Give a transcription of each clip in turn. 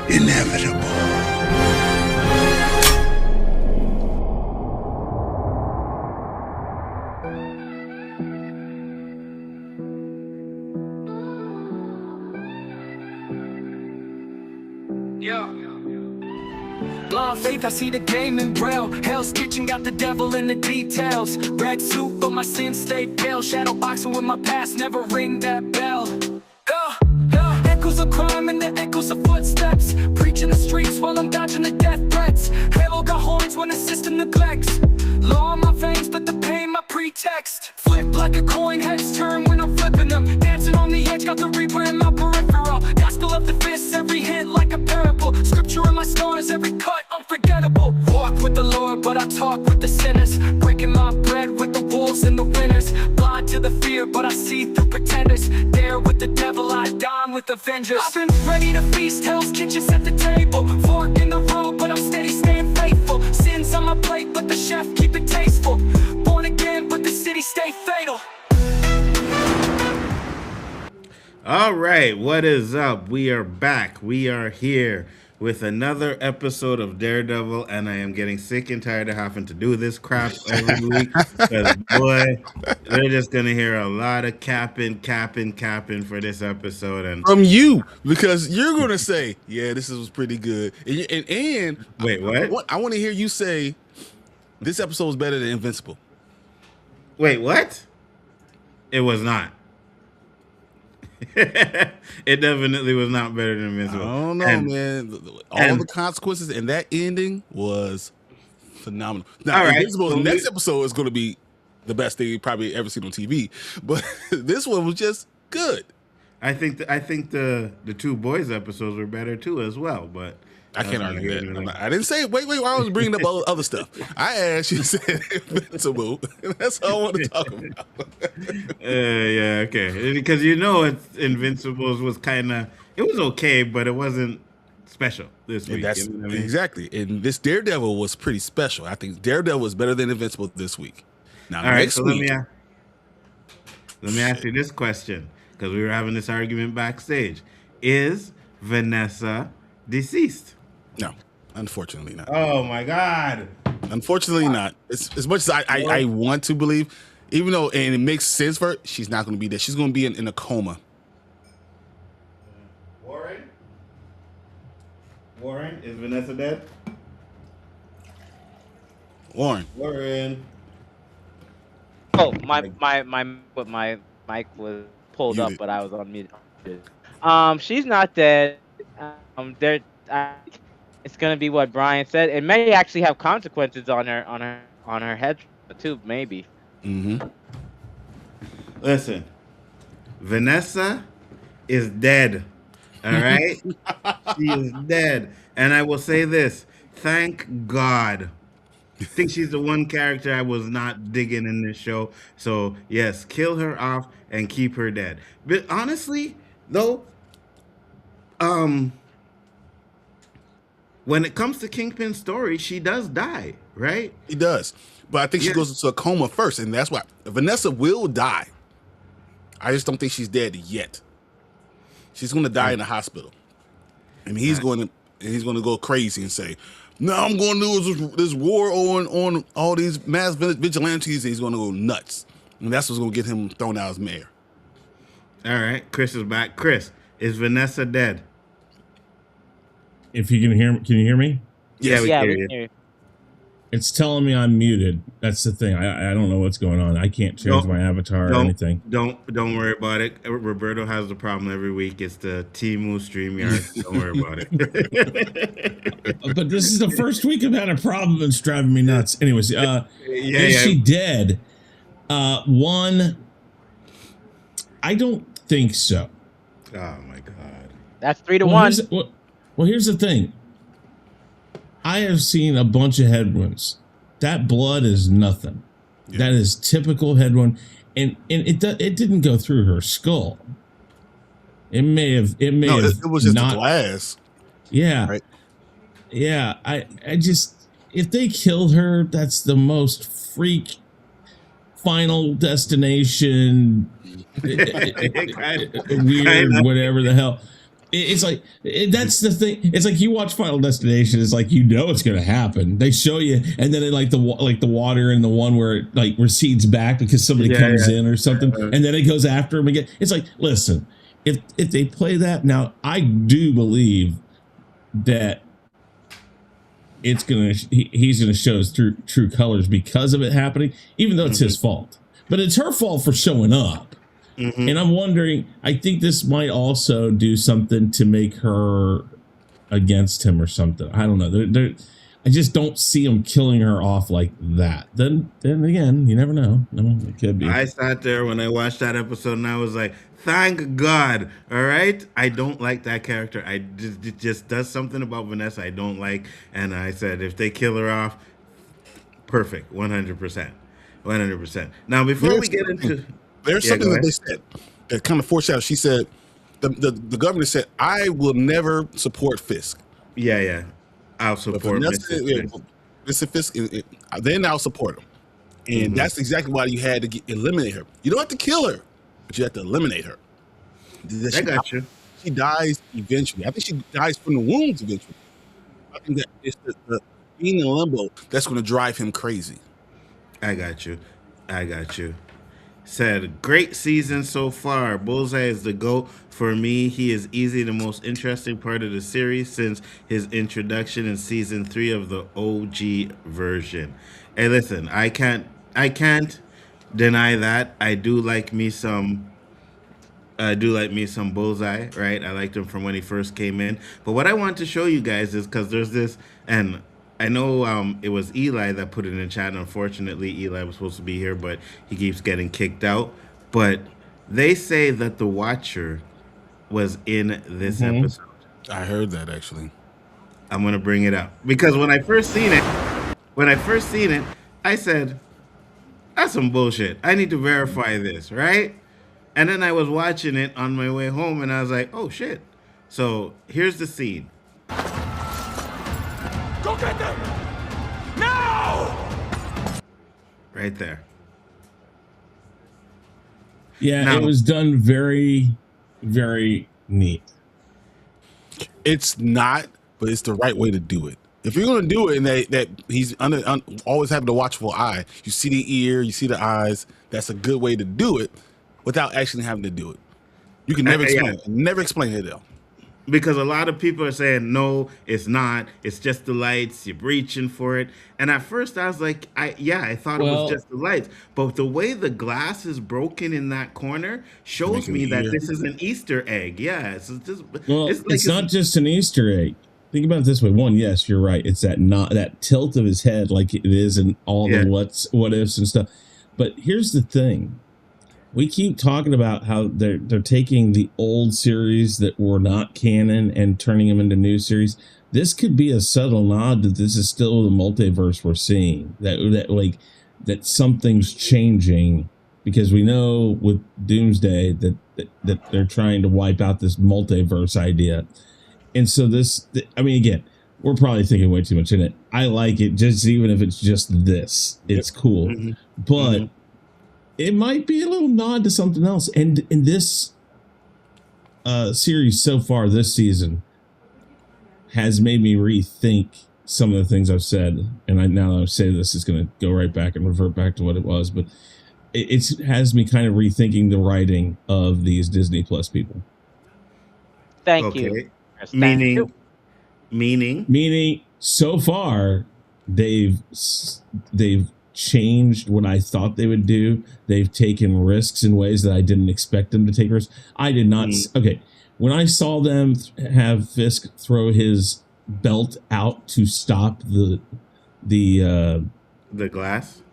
inevitable. Blind faith, I see the game in braille. Hell's Kitchen got the devil in the details. Red suit, but my sins stay pale. Shadow boxing with my past, never ring that bell. Echoes of crime and the echoes of footsteps. Preaching the streets while I'm dodging the death threats. Halo got horns when the system neglects. Law on my veins, but the pain my pretext. Flip like a coin, heads turn when I'm flipping them. Dancing on the edge, got the reaper in my peripheral. Gospel of the fists, every hit like a parable. Scripture in my stars, every cut unforgettable. Walk with the Lord, but I talk with the sinners. Breaking my bread with the wolves and the winners. Blind to the fear, but I see through pretenders. There with the devil, I dine with Avengers. I've been ready to feast, Hell's Kitchen set the table. Fork in the road, but I'm steady staying faithful. Sins on my plate, but the chef keep it tasteful. Born again, but the city stay fatal. All right, what is up? We are back. We are here with another episode of Daredevil, and I am getting sick and tired of having to do this crap every week. Because, boy, they're just going to hear a lot of capping for this episode. And from you, because you're going to say, yeah, this was pretty good. And wait, what? I want to hear you say, this episode was better than Invincible. Wait, what? It was not. It definitely was not better than Invincible. I don't know, man. All the consequences and that ending was phenomenal. Now, Invincible, the next episode is going to be the best thing you've probably ever seen on TV, but this one was just good. I think the two boys episodes were better too as well, but I can't argue that. I didn't say wait. I was bringing up other stuff. I asked you, said Invincible. That's all I want to talk about. Yeah, okay. Because Invincibles was it was okay, but it wasn't special this week. That's exactly. And this Daredevil was pretty special. I think Daredevil was better than Invincible this week. Now, all right. So let me ask you this question, because we were having this argument backstage: is Vanessa deceased? No, unfortunately not. Oh my God! Unfortunately not. As much as I want to believe, even though and it makes sense for her, she's not going to be there. She's going to be in a coma. Warren, is Vanessa dead? Warren. Oh, my mic was pulled up, but I was on mute. She's not dead. It's gonna be what Brian said. It may actually have consequences on her head too, maybe. Mm-hmm. Listen, Vanessa is dead. All right, she is dead, and I will say this: thank God. I think she's the one character I was not digging in this show. So yes, kill her off and keep her dead. But honestly, though, when it comes to Kingpin's story, she does die, right? He does. But I think she goes into a coma first, and that's why Vanessa will die. I just don't think she's dead yet. She's going to die in the hospital. And he's going to go crazy and say, "No, I'm going to do this war on all these mass vigilantes," and he's going to go nuts. And that's what's going to get him thrown out as mayor. All right, Chris is back. Chris, is Vanessa dead? If you can hear me, can you hear me? Yeah, we can hear you. It's telling me I'm muted. That's the thing. I don't know what's going on. I can't change my avatar or anything. Don't worry about it. Roberto has the problem every week. It's the Temu StreamYard. Don't worry about it. But this is the first week I've had a problem that's driving me nuts. Anyways, is she dead? One, I don't think so. Oh my God. That's 3-1. Well, here's the thing. I have seen a bunch of head wounds. That blood is nothing. Yeah. That is typical head wound, and it didn't go through her skull. It was just a glass. Yeah, right. Yeah. I just, if they killed her, that's the most freak Final Destination weird whatever the hell. It's like that's the thing. It's like you watch Final Destination. It's like it's going to happen. They show you, and then it, like the water and the one where it like recedes back because somebody comes in or something, and then it goes after him again. It's like, listen, if they play that now, I do believe that he's gonna show his true colors because of it happening, even though it's his fault. But it's her fault for showing up. And I'm wondering, I think this might also do something to make her against him or something. I don't know. I just don't see him killing her off like that. Then again, you never know. I mean, it could be. I sat there when I watched that episode and I was like, thank God. All right. I don't like that character. It just does something about Vanessa I don't like. And I said, if they kill her off, perfect. 100%. 100%. Now, before we get into... There's something that they said that kind of foreshadowed. She said, the governor said, I will never support Fisk. Yeah. I'll support Mr. Fisk. Then I'll support him. And that's exactly why you had to eliminate her. You don't have to kill her, but you have to eliminate her. I got you. She dies eventually. I think she dies from the wounds eventually. I think that it's the being in limbo that's going to drive him crazy. I got you. Said, great season so far. Bullseye is the GOAT for me. He is easily the most interesting part of the series since his introduction in season 3 of the OG version. Hey, listen, I can't deny that. I do like me some Bullseye, right? I liked him from when he first came in. But what I want to show you guys is because there's this, and I know it was Eli that put it in the chat. Unfortunately, Eli was supposed to be here, but he keeps getting kicked out. But they say that the Watcher was in this episode. I heard that, actually. I'm going to bring it up. Because when I first seen it, I said, that's some bullshit. I need to verify this, right? And then I was watching it on my way home, and I was like, oh, shit. So here's the scene. Go get them! Now! Right there. Yeah, now, it was done very, very neat. It's not, but it's the right way to do it. If you're going to do it and that he's always having a watchful eye, you see the ear, you see the eyes, that's a good way to do it without actually having to do it. You can never explain it. Never explain it, though. Because a lot of people are saying, no, it's not. It's just the lights. You're reaching for it. And at first I was like, I thought it was just the lights. But the way the glass is broken in that corner shows me that this is an Easter egg. Yeah. It's not just an Easter egg. Think about it this way. One, yes, you're right. It's that tilt of his head like it is in all the what ifs and stuff. But here's the thing. We keep talking about how they're taking the old series that were not canon and turning them into new series. This could be a subtle nod that this is still the multiverse we're seeing. That something's changing, because we know with Doomsday that they're trying to wipe out this multiverse idea. And so again, we're probably thinking way too much in it. I like it, just even if it's just this. It's cool. But it might be a little nod to something else. And in this series so far this season has made me rethink some of the things I've said. And now that I say this, is going to go right back and revert back to what it was. But it has me kind of rethinking the writing of these Disney Plus people. Thank you. Meaning so far they've changed what I thought they would do. They've taken risks in ways that I didn't expect them to take risks. I did not. Okay, when I saw them have Fisk throw his belt out to stop the glass,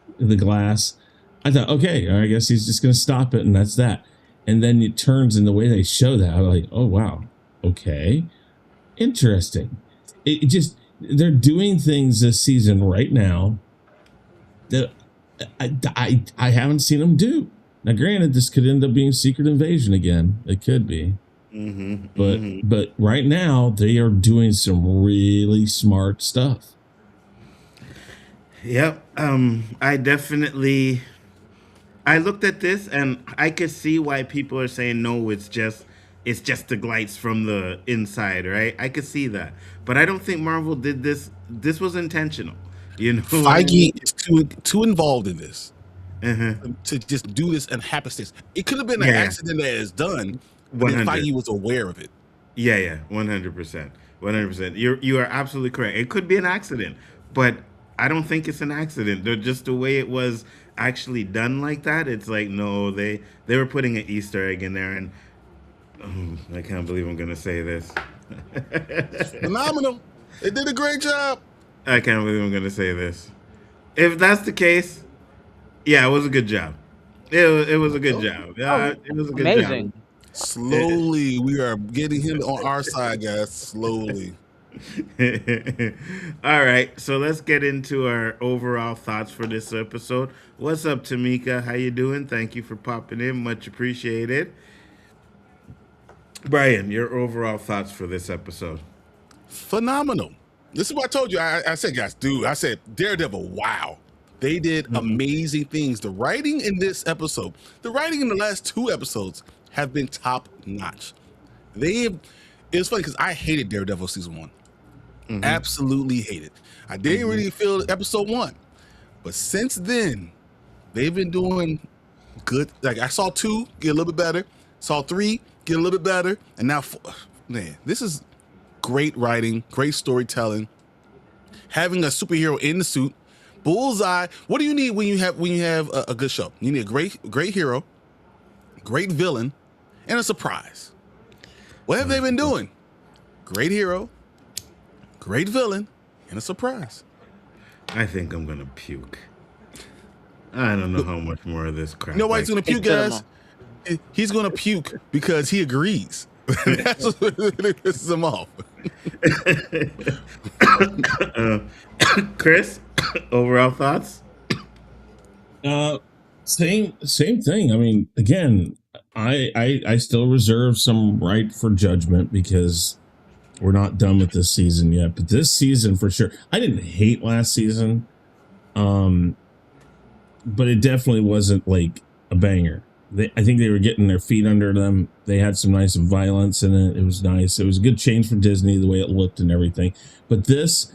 I thought, okay, I guess he's just going to stop it, and that's that. And then it turns in the way they show that. I'm like, oh wow, okay, interesting. It just, they're doing things this season right now that I haven't seen them do. Now, granted, this could end up being Secret Invasion again. It could be. But right now, they are doing some really smart stuff. Yep. I looked at this and I could see why people are saying, no, it's just it's just the glites from the inside, right? I could see that, but I don't think Marvel did this. This was intentional. You know what I Feige mean? is too involved in this Uh-huh. to just do this and happenstance. It could have been an Yeah, accident that is done, but then 100. Feige was aware of it. Yeah, 100%, 100%. You are absolutely correct. It could be an accident, but I don't think it's an accident. Just the way it was actually done like that. It's like no, they were putting an Easter egg in there, and I can't believe I'm gonna say this. Phenomenal. They did a great job. I can't believe I'm gonna say this. If that's the case, yeah, it was a good job. It was a good job. Yeah, it was a good Amazing. job. Slowly, we are getting him on our side, guys. Slowly. All right, so let's get into our overall thoughts for this episode. What's up, Tamika? How you doing? Thank you for popping in. Much appreciated. Brian, your overall thoughts for this episode? Phenomenal. This is what I told you. I said, guys, dude, I said, Daredevil, wow. They did amazing things. The writing in this episode, the writing in the last 2 episodes have been top notch. It was funny because I hated Daredevil season 1. Absolutely hated. I didn't really feel episode 1. But since then, they've been doing good. Like I saw 2 get a little bit better, saw 3 get a little bit better, and now 4. Man, this is great writing, great storytelling. Having a superhero in the suit, bullseye. What do you need when you have a good show? You need a great hero, great villain, and a surprise. What have they been doing? Great hero, great villain, and a surprise. I think I'm gonna puke. I don't know how much more of this crap. You know why he's gonna puke, guys? He's gonna puke because he agrees. That's what really pisses him off. Chris, overall thoughts? Same thing. I mean, again, I still reserve some right for judgment because we're not done with this season yet. But this season, for sure, I didn't hate last season, but it definitely wasn't like a banger. I think they were getting their feet under them. They had some nice violence in it. It was nice. It was a good change for Disney, the way it looked and everything. But this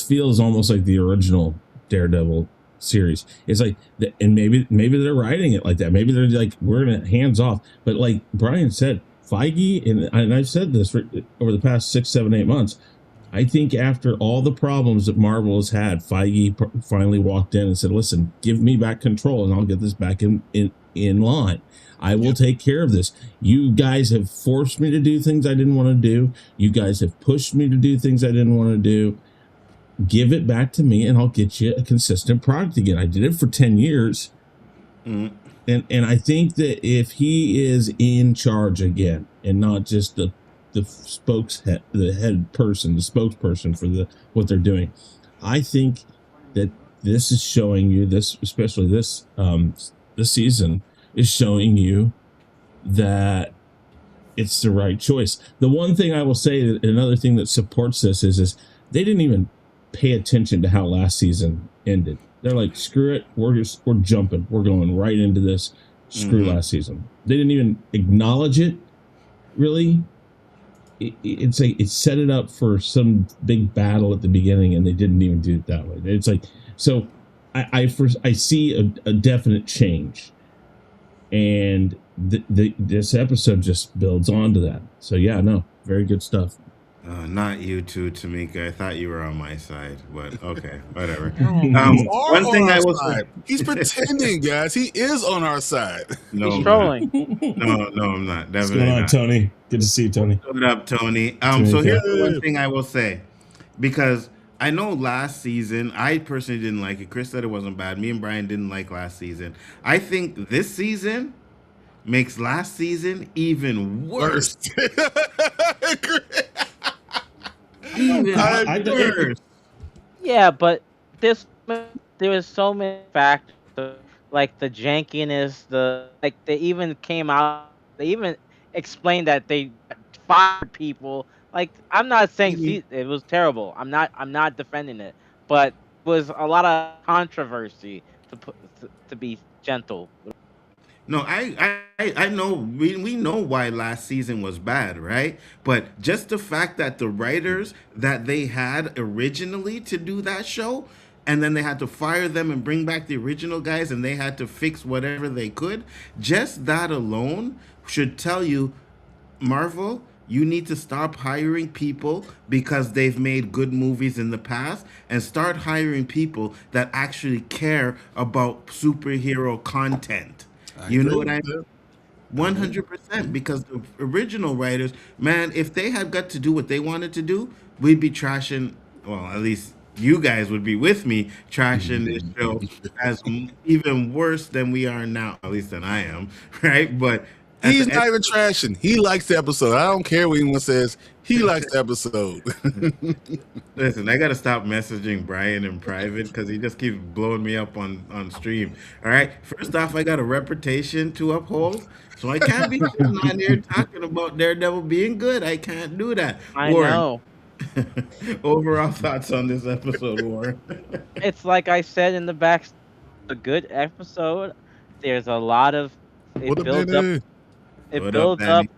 feels almost like the original Daredevil series. It's like, and maybe they're writing it like that. Maybe they're like, we're gonna hands off. But like Brian said, Feige, and I've said this over the past 6, 7, 8 months. I think after all the problems that Marvel has had, Feige finally walked in and said, listen, give me back control and I'll get this back in line. I will take care of this. You guys have forced me to do things I didn't want to do. You guys have pushed me to do things I didn't want to do. Give it back to me and I'll get you a consistent product again. I did it for 10 years. And I think that if he is in charge again and not just the spokesperson for what they're doing, I think that this is showing you this, especially this season is showing you that it's the right choice. The one thing I will say, another thing that supports this is they didn't even pay attention to how last season ended. They're like, screw it, we're jumping, we're going right into this. Screw last season. They didn't even acknowledge it. Really, it's like it set it up for some big battle at the beginning, and they didn't even do it that way. It's like, so I see a definite change, and this episode just builds onto that. So yeah, no, very good stuff. Not you too, Tamika. I thought you were on my side, but okay, whatever. One thing I will say, he's pretending, guys. He is on our side. No, He's trolling. No, I'm not. What's Definitely going on, not. Tony? Good to see you, Tony. What up, Tony? So here's the one thing I will say, because I know last season, I personally didn't like it. Chris said it wasn't bad. Me and Brian didn't like last season. I think this season makes last season even worse. Worse. Yeah, but there was so many factors, like the jankiness, they even came out, they even explained that they fired people. Like, I'm not saying it was terrible. I'm not defending it, but it was a lot of controversy to be gentle. No, I know we know why last season was bad, right? But just the fact that the writers that they had originally to do that show, and then they had to fire them and bring back the original guys, and they had to fix whatever they could. Just that alone should tell you, Marvel, you need to stop hiring people because they've made good movies in the past and start hiring people that actually care about superhero content. You know what I mean? 100%, because the original writers, man, if they had got to do what they wanted to do, we'd be trashing, well, at least you guys would be with me trashing this show as even worse than we are now, at least than I am, right? But at He's the not even trashing. He likes the episode. I don't care what anyone says. He likes the episode. Listen, I gotta stop messaging Brian in private because he just keeps blowing me up on stream. All right, first off, I got a reputation to uphold, so I can't be sitting on here talking about Daredevil being good. I can't do that. I Warren, know. overall thoughts on this episode, Warren? It's like I said in the back, a good episode. There's a lot of it What a builds up. minute. It What up, builds up Danny?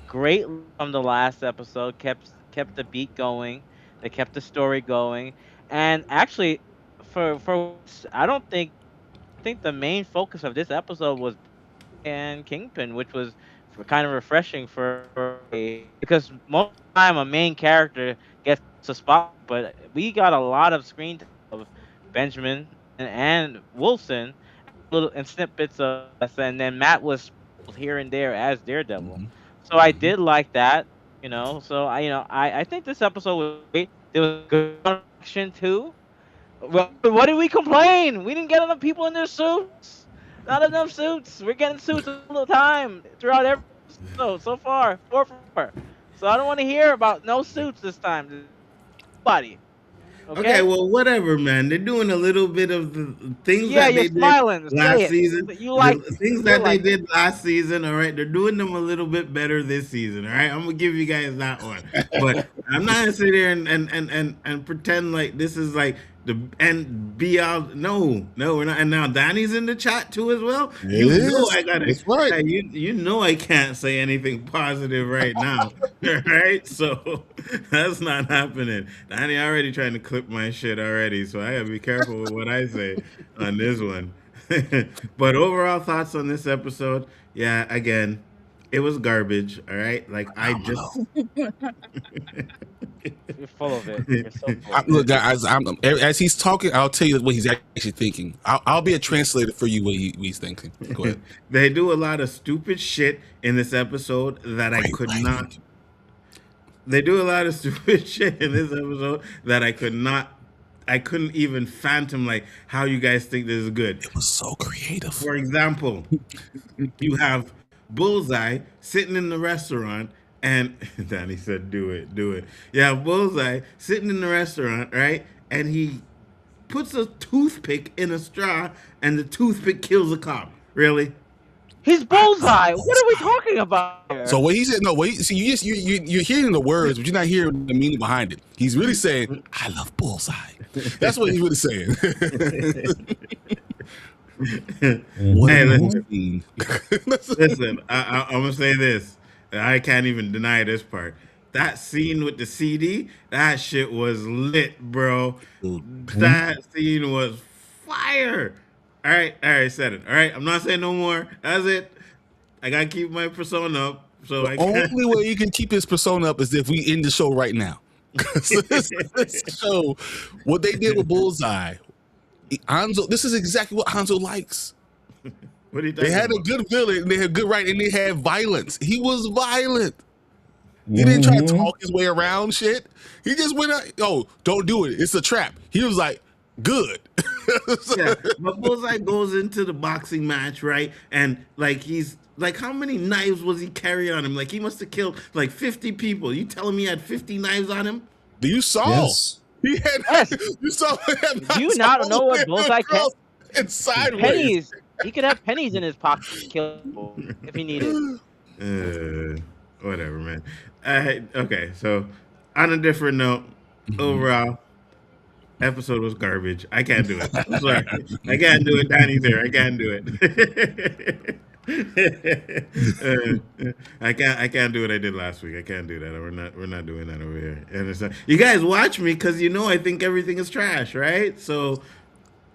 great from the last episode. Kept the beat going. They kept the story going. And actually, I don't think the main focus of this episode was and Kingpin, which was kind of refreshing because most of the time a main character gets a spot, but we got a lot of screen time of Benjamin and Wilson, little and snippets of us, and then Matt was here and there as Daredevil. So I did like that, you know. So I think this episode was great. There was good action too. Well, what did we complain? We didn't get enough people in their suits. Not enough suits. We're getting suits all the time throughout every episode so far. 4 for 4. So I don't want to hear about no suits this time. Nobody. Okay, Okay. well, whatever, man. They're doing a little bit of the things Yeah, that you're they did smiling. last Say it. season. You like The things you that they like it. did last season, all right, they're doing them a little bit better this season, all right? I'm gonna give you guys that one. But I'm not gonna sit here and pretend like this is like the and be out. No, we're not. And now Danny's in the chat too as well. It You know is. I gotta. That's right. Hey, you know I can't say anything positive right now, right? So that's not happening. Danny already trying to clip my shit already, so I gotta be careful with what I say on this one. But overall thoughts on this episode? Yeah, again, it was garbage. All right, like I just. You're full of it. You're so full. Look, guys, as he's talking, I'll tell you what he's actually thinking. I'll be a translator for you what he's thinking. Go ahead. They do a lot of stupid shit in this episode that I could not. They do a lot of stupid shit in this episode that I couldn't even phantom like how you guys think this is good. It was so creative. For example, you have Bullseye sitting in the restaurant, and Danny said, "Do it." Yeah, Bullseye sitting in the restaurant, right? And he puts a toothpick in a straw, and the toothpick kills a cop. Really? He's Bullseye. What are we talking about here? So what he said, you're hearing the words, but you're not hearing the meaning behind it. He's really saying, "I love Bullseye." That's what he's really saying. What Hey, a listen. scene. Listen, I'm gonna say this. I can't even deny this part. That scene with the CD, that shit was lit, bro. That scene was fire. All right, said it. All right, I'm not saying no more. That's it. I gotta keep my persona up. So I can't. Only way you can keep his persona up is if we end the show right now. this show, what they did with Bullseye, Hanzo, this is exactly what Hanzo likes. What are you They talking had a about? good villain, and they had good right, and they had violence. He was violent. He didn't try to talk his way around shit. He just went out, "Oh, don't do it. It's a trap." He was like, "Good." Yeah, but Bullseye goes into the boxing match, right? And like he's like, how many knives was he carrying on him? Like he must have killed like 50 people. You telling me he had 50 knives on him? You saw. Yes. He had. Yes. You saw him. Do you not know what Bullseye can? And sideways. Pennies. He could have pennies in his pocket to kill people if he needed. Whatever, man. Okay, so on a different note, overall, episode was garbage. I can't do it. I'm sorry. I can't do it. Danny's there. I can't do it. I can't do what I did last week. I can't do that. We're not doing that over here. And it's you guys watch me because you know I think everything is trash, right? So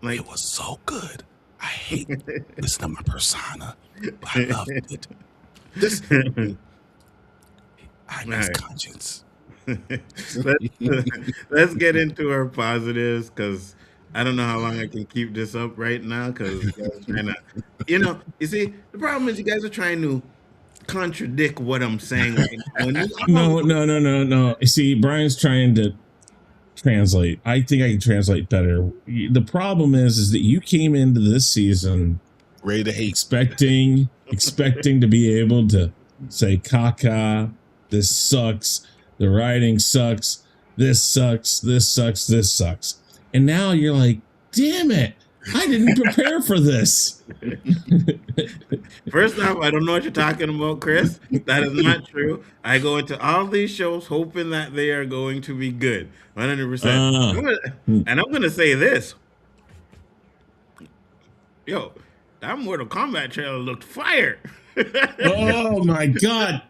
like It was so good. I hate listening to my persona, but I loved it. This I miss right. conscience. Let's get into our positives because I don't know how long I can keep this up right now because you guys are trying to, you see, the problem is you guys are trying to contradict what I'm saying right now. When you all No, no, no, no, no. See, Brian's trying to translate. I think I can translate better. The problem is that you came into this season Ready to hate. expecting to be able to say, "Caca, this sucks. The writing sucks. This sucks. This sucks. This sucks." And now you're like, "Damn it! I didn't prepare for this." First off, I don't know what you're talking about, Chris. That is not true. I go into all these shows hoping that they are going to be good, 100%. And I'm gonna say this, yo, that Mortal Kombat trailer looked fire. Oh my god!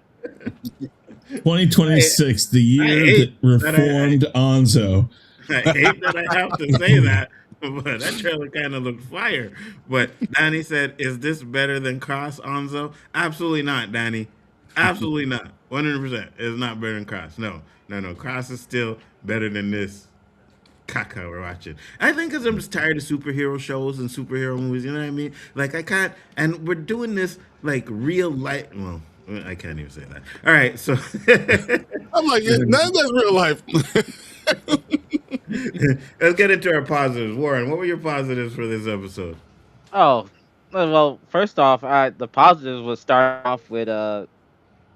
2026, the year that reformed Nzo. I hate that I have to say that, but that trailer kind of looked fire. But Danny said, "Is this better than Cross Onzo?" Absolutely not, Danny. Absolutely not. 100%. It's not better than Cross. No, no, no. Cross is still better than this caca we're watching. I think because I'm just tired of superhero shows and superhero movies. You know what I mean? Like I can't. And we're doing this like real life. Well, I can't even say that. All right, so I'm like, yeah, none of that's real life. let's get into our positives. Warren, what were your positives for this episode? Oh, well, first off, the positives would start off with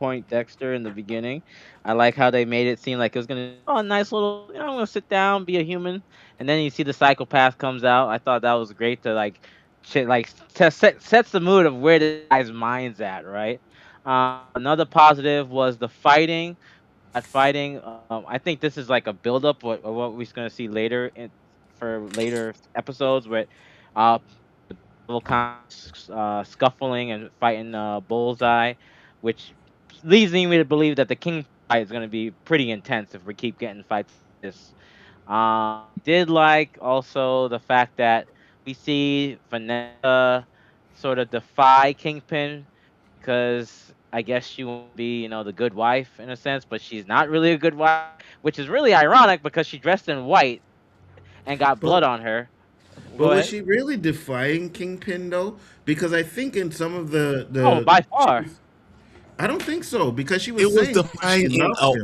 Point Dexter in the beginning. I like how they made it seem like it was gonna a nice little, I'm gonna sit down, be a human, and then you see the psychopath comes out. I thought that was great to like, shit, like sets the mood of where the guy's mind's at, right? Another positive was the fighting. At fighting, I think this is like a build-up of what we're gonna see later for later episodes, where uh little kind of scuffling and fighting Bullseye, which leads me to believe that the King fight is going to be pretty intense if we keep getting fights like this. Did like also the fact that we see Vanessa sort of defy Kingpin because I guess she will be, the good wife in a sense, but she's not really a good wife, which is really ironic because she dressed in white and got But blood on her. but Go was ahead. she really defying Kingpin though? Because I think in some of Oh, the by she far. was, I don't think so because she It was was saying she defying loved him.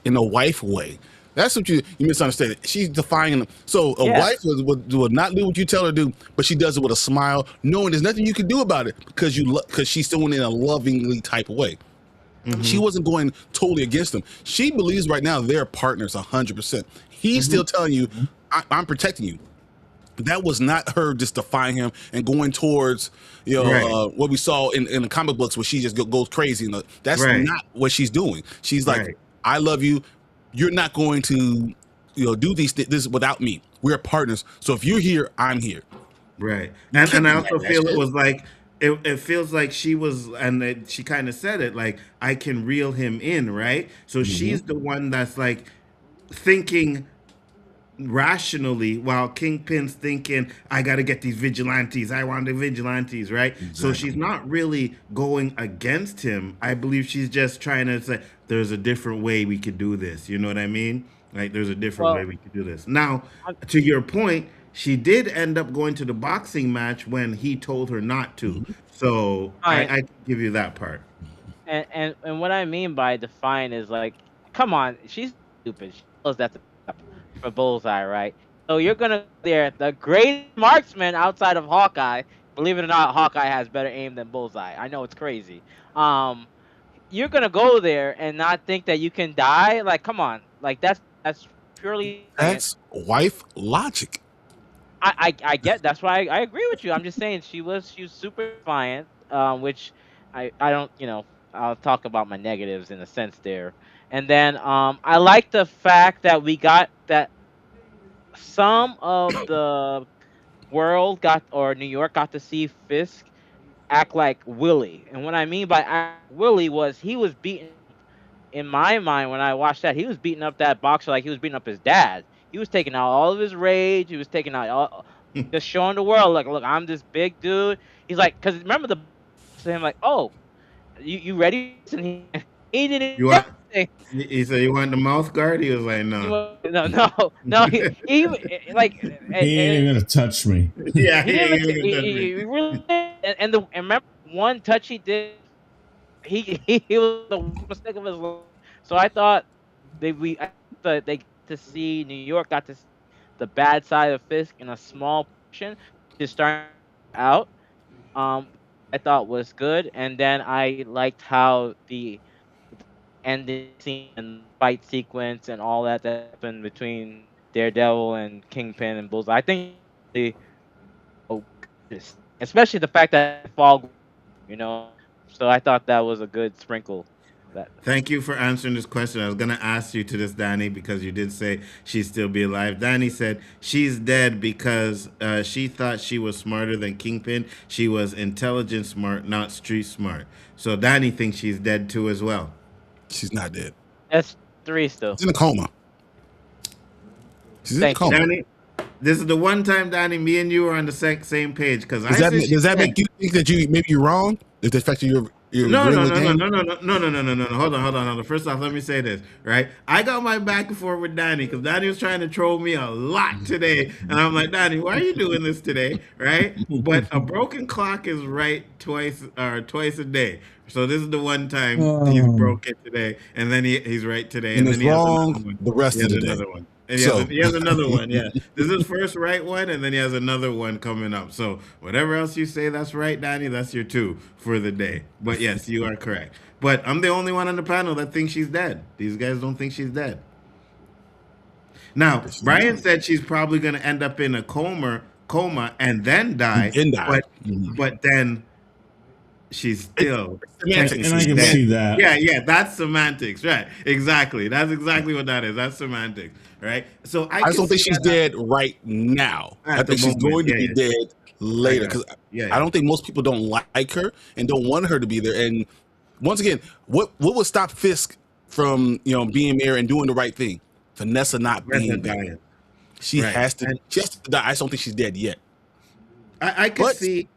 in a wife way. That's what you misunderstand. She's defying. So a Yeah. wife would not do what you tell her to do, but she does it with a smile, knowing there's nothing you can do about it because because she's doing it in a lovingly type of way. She wasn't going totally against him. She believes right now they're partners 100%. He's still telling you, I'm protecting you. That was not her just defying him and going towards Right, what we saw in the comic books where she just goes crazy. That's right, not what she's doing. She's like, right, I love you. You're not going to do this without me. We're partners. So if you're here, I'm here. right. You can't And I deny also that feel it shit. was like it feels like she was, and she kind of said it like I can reel him in, right? So she's the one that's like thinking rationally while Kingpin's thinking, I got to get these vigilantes. I want the vigilantes, right? So she's Exactly. not really going against him. I believe she's just trying to say, there's a different way we could do this. You know what I mean? Like, there's a different way Well, we could do this. Now, I, to your point, she did end up going to the boxing match when he told her not to. So I I can give you that part. and what I mean by define is like, come on, she's stupid. She knows that's a trap for Bullseye, right? So you're gonna go there, the great marksman outside of Hawkeye. Believe it or not, Hawkeye has better aim than Bullseye. I know it's crazy. Um, you're gonna go there and not think that you can die? Like, come on, like that's purely science. That's wife logic. I get that's why I agree with you. I'm just saying she was super defiant, which I don't I'll talk about my negatives in a sense there, and then I like the fact that we got that some of the world got or New York got to see Fisk act like Willie. And what I mean by act Willie was he was beating. In my mind, when I watched that, he was beating up that boxer like he was beating up his dad. He was taking out all of his rage. He was taking out all, just showing the world, like, look, I'm this big dude. He's like, because remember the to him like, oh, you ready? And he didn't You say want? anything. He said, "You want the mouth guard?" He was like, He "No." was- no. He like He ain't even gonna touch me. Yeah, he he didn't ain't even even touch me. he really and remember one touch he did. He was the worst mistake of his life. So I thought I thought they got to see New York got to see the bad side of Fisk in a small portion to start out. I thought was good, and then I liked how the ending scene and fight sequence and all that happened between Daredevil and Kingpin and Bullseye. I think the oh, especially the fact that they fall, you know. So I thought that was a good sprinkle. That Thank you for answering this question. I was gonna ask you to this, Danny, because you did say she'd still be alive. Danny said she's dead because she thought she was smarter than Kingpin. She was intelligent smart, not street smart. So Danny thinks she's dead too as well. She's not dead. that's three still. She's in a coma. She's in a Thank you. coma. Danny, this is the one time, Danny, me and you are on the same page. Because Does that make you think that maybe you're wrong? If the fact that you're No. agreeing with Danny? No. Hold on. First off, let me say this, right? I got my back and forth with Danny because Danny was trying to troll me a lot today. And I'm like, Danny, why are you doing this today? Right? But a broken clock is right twice a day. So this is the one time he's broken today, and then he's right today. And then it's he has wrong another one. the rest He of has the day. another one. And So- he has another one, yeah. This is his first right one, and then he has another one coming up. So whatever else you say that's right, Danny, that's your two for the day. But yes, you are correct. But I'm the only one on the panel that thinks she's dead. These guys don't think she's dead. Now, Brian said she's probably going to end up in a coma and then die. And die. But then she's still Semantics. And I can see that. Yeah, that's semantics, right? Exactly. That's exactly what that is. That's semantics, right? So I just don't think she's dead right now. At I the think she's moment, going to yeah, be dead later because Yeah. I don't think most people don't like her and don't want her to be there. And once again, what would stop Fisk from being mayor and doing the right thing? Vanessa not being there. She Right. has to. She has to die. I just don't think she's dead yet. I could But- see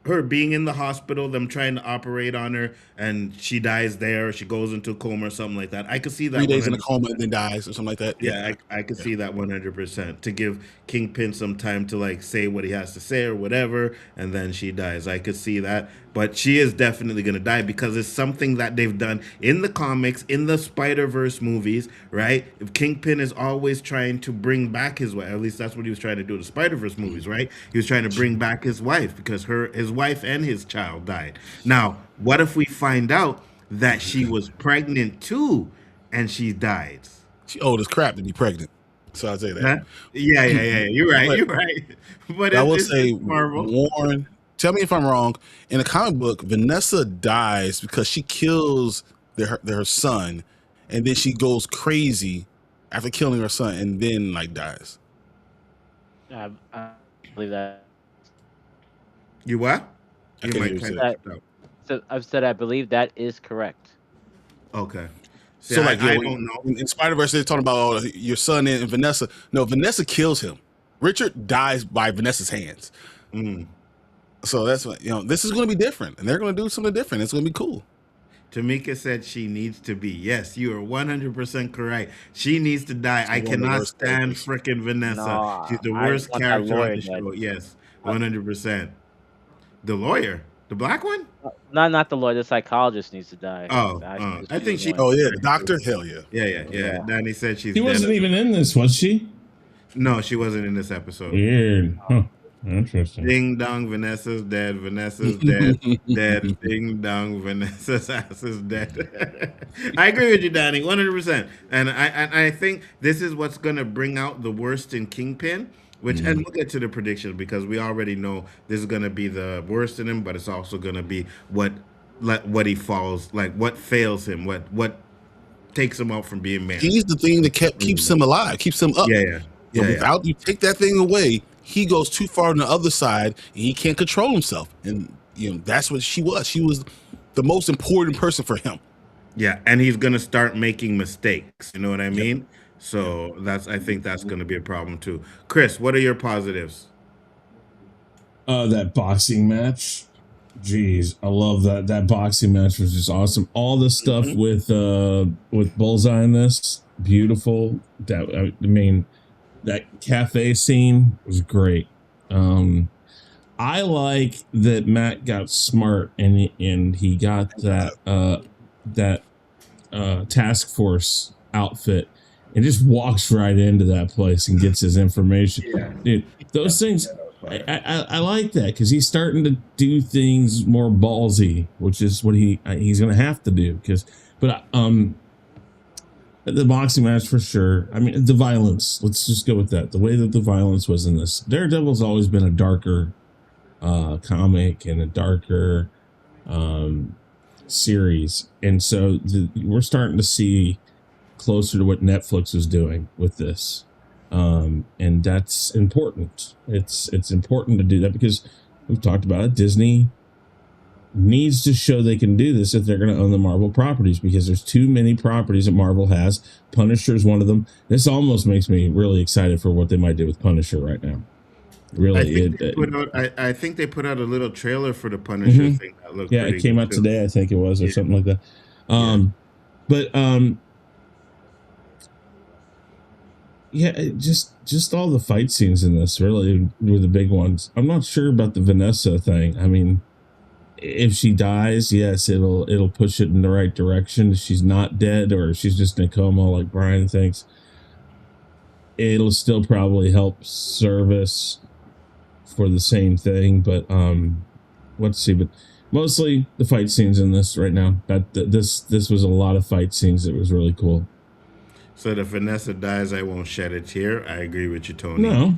her being in the hospital, them trying to operate on her, and she dies there, or she goes into a coma or something like that. I could see that 3 days in a 100%. coma and then dies or something like that. Yeah, I could see that 100% to give Kingpin some time to like say what he has to say or whatever, and then she dies. I could see that, but she is definitely gonna die because it's something that they've done in the comics, in the Spider-Verse movies, right? If Kingpin is always trying to bring back his wife, at least that's what he was trying to do in the Spider-Verse movies, right? He was trying to bring back his wife because his wife and his child died. Now, what if we find out that she was pregnant too, and she died? She old as crap to be pregnant. So I'll say that. Huh? Yeah. You're right. But- You're right. But I will it's say, Marvel. Warren, tell me if I'm wrong. In the comic book, Vanessa dies because she kills her son, and then she goes crazy after killing her son, and then dies. I believe that. You what? I You can't might hear you kind say of out. So I've said I believe that is correct. Okay. So I I don't know. In Spider-Verse, they're talking about your son and Vanessa. No, Vanessa kills him. Richard dies by Vanessa's hands. Mm. So that's what this is going to be different, and they're going to do something different. It's going to be cool. Tamika said she needs to be. Yes, you are 100% correct. She needs to die. I one of the cannot worst stand characters. freaking Vanessa. No, She's the I worst want that character on lawyer the dead. show. Yes, 100%. The lawyer, the black one. Not the lawyer. The psychologist needs to die. I think she. Oh yeah, the doctor. Hell yeah. Yeah. Danny said she's. She wasn't dead. even in this, was she? No, she wasn't in this episode. Weird. Huh. Interesting. Ding dong, Vanessa's dead. Vanessa's dead. Dead. Ding dong, Vanessa's ass is dead. I agree with you, Danny, 100%. And I think this is what's gonna bring out the worst in Kingpin. Which and we'll get to the predictions because we already know this is gonna be the worst in him, but it's also gonna be what he falls, what fails him, what takes him out from being man. He's the thing that keeps him alive, keeps him up. Yeah. But without you take that thing away, he goes too far on the other side, and he can't control himself. And that's what she was. She was the most important person for him. Yeah, and he's gonna start making mistakes. You know what I mean? So I think that's gonna be a problem too. Chris, what are your positives? That boxing match. Jeez, I love that. That boxing match was just awesome. All the stuff with Bullseye in this, beautiful. That that cafe scene was great. I like that Matt got smart and he got that task force outfit and just walks right into that place and gets his information. Dude, those things. I like that because he's starting to do things more ballsy, which is what he's going to have to do. But the boxing match for sure. I mean, the violence. Let's just go with that. The way that the violence was in this. Daredevil's always been a darker comic and a darker series, and so we're starting to see closer to what Netflix is doing with this. And that's important. It's important to do that because we've talked about it. Disney needs to show they can do this if they're going to own the Marvel properties, because there's too many properties that Marvel has. Punisher is one of them. This almost makes me really excited for what they might do with Punisher right now. Really, I think they put out a little trailer for the Punisher thing. That looked it came out today, I think it was, or something like that. Just all the fight scenes in this really were the big ones. I'm not sure about the Vanessa thing. I mean, if she dies, yes, it'll push it in the right direction. If she's not dead or if she's just in a coma like Brian thinks, it'll still probably help service for the same thing. But let's see. But mostly the fight scenes in this right now. This was a lot of fight scenes. It was really cool. So if Vanessa dies, I won't shed a tear. I agree with you, Tony. No.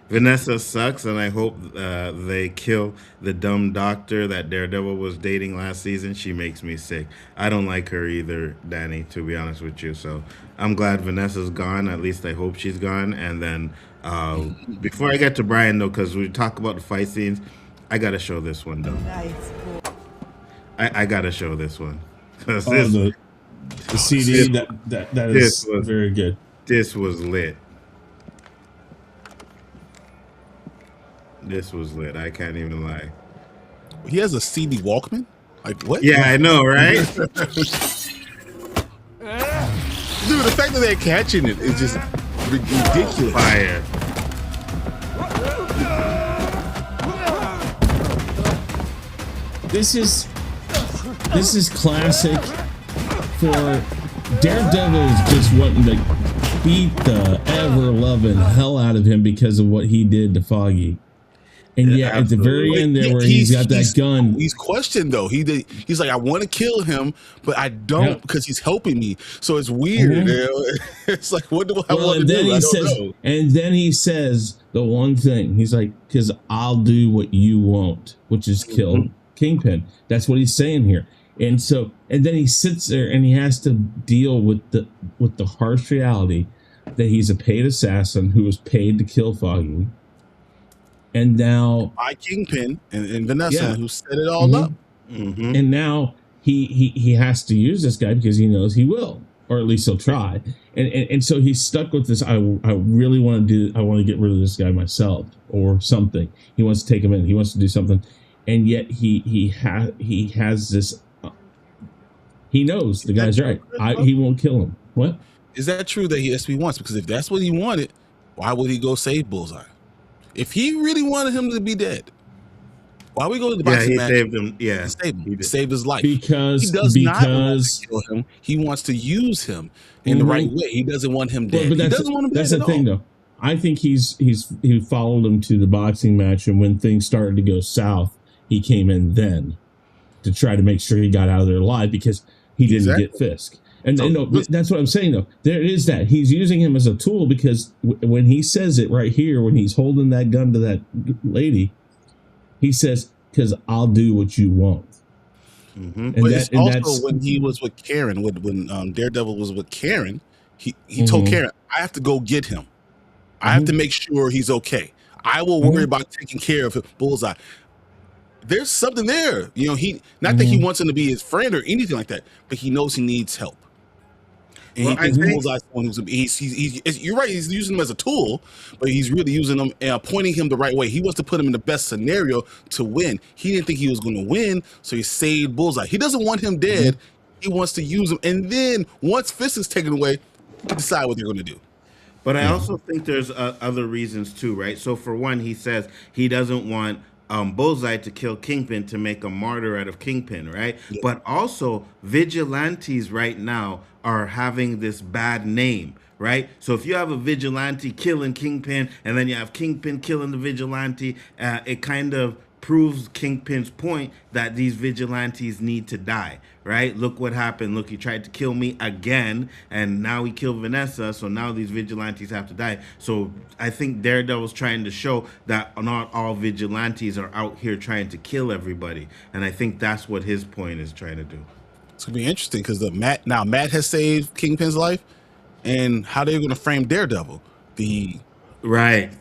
Vanessa sucks, and I hope they kill the dumb doctor that Daredevil was dating last season. She makes me sick. I don't like her either, Danny, to be honest with you. So I'm glad Vanessa's gone. At least I hope she's gone. And then before I get to Brian, though, because we talk about the fight scenes, I got to show this one, though. I got to show this one. The CD that is very good. This was lit. This was lit. I can't even lie. He has a CD Walkman? Like what? Yeah, I know, right? Dude, the fact that they're catching it is just ridiculous. Fire. This is classic. For Daredevil's just wanting to beat the ever-loving hell out of him because of what he did to Foggy. And yet at the very end there where he's got that gun. He's questioned though. He's like, I want to kill him, but I don't because he's helping me. So it's weird. It's like, what do I want to do? I don't know. And then he says the one thing. He's like, because I'll do what you want, which is kill Kingpin. That's what he's saying here. And then he sits there and he has to deal with the harsh reality that he's a paid assassin who was paid to kill Foggy. And now by Kingpin and Vanessa, who set it all up. And now he has to use this guy because he knows he will, or at least he'll try. And so he's stuck with this. I really want to get rid of this guy myself or something. He wants to take him in. He wants to do something. And yet he has this. He knows the guy's right. He won't kill him. What? Is that true that that's what he wants? Because if that's what he wanted, why would he go save Bullseye? If he really wanted him to be dead, why would he go to the boxing match? Saved him. Yeah, he saved him. He saved his life. Because he does not want to kill him. He wants to use him in the right way. He doesn't want him dead. But he doesn't want him dead. That's the thing, though. I think he followed him to the boxing match, and when things started to go south, he came in then to try to make sure he got out of there alive because he didn't get Fisk. And that's what I'm saying, though. There is that. He's using him as a tool because when he says it right here, when he's holding that gun to that lady, he says, because I'll do what you want. And but it's also when he was with Karen, when Daredevil was with Karen, he told Karen, I have to go get him. I have to make sure he's okay. I will worry about taking care of him. Bullseye. there's something there. You know, he not that he wants him to be his friend or anything like that, but he knows he needs help. And Well, he I thinks think- Bullseye's someone who's you're right, he's using him as a tool, but he's really using him and pointing him the right way. He wants to put him in the best scenario to win. He didn't think he was going to win, so he saved Bullseye. He doesn't want him dead. He wants to use him, and then once Fist is taken away, he can decide what they're going to do. But I also think there's other reasons too, right? So for one, he says he doesn't want Bullseye to kill Kingpin to make a martyr out of Kingpin, right? Yeah. But also vigilantes right now are having this bad name, right? So if you have a vigilante killing Kingpin and then you have Kingpin killing the vigilante, it kind of proves Kingpin's point that these vigilantes need to die, right? Look what happened. Look, he tried to kill me again, and now he killed Vanessa, so now these vigilantes have to die. So I think Daredevil's trying to show that not all vigilantes are out here trying to kill everybody, and I think that's what his point is trying to do. It's going to be interesting because Matt has saved Kingpin's life, and how they're going to frame Daredevil. Right.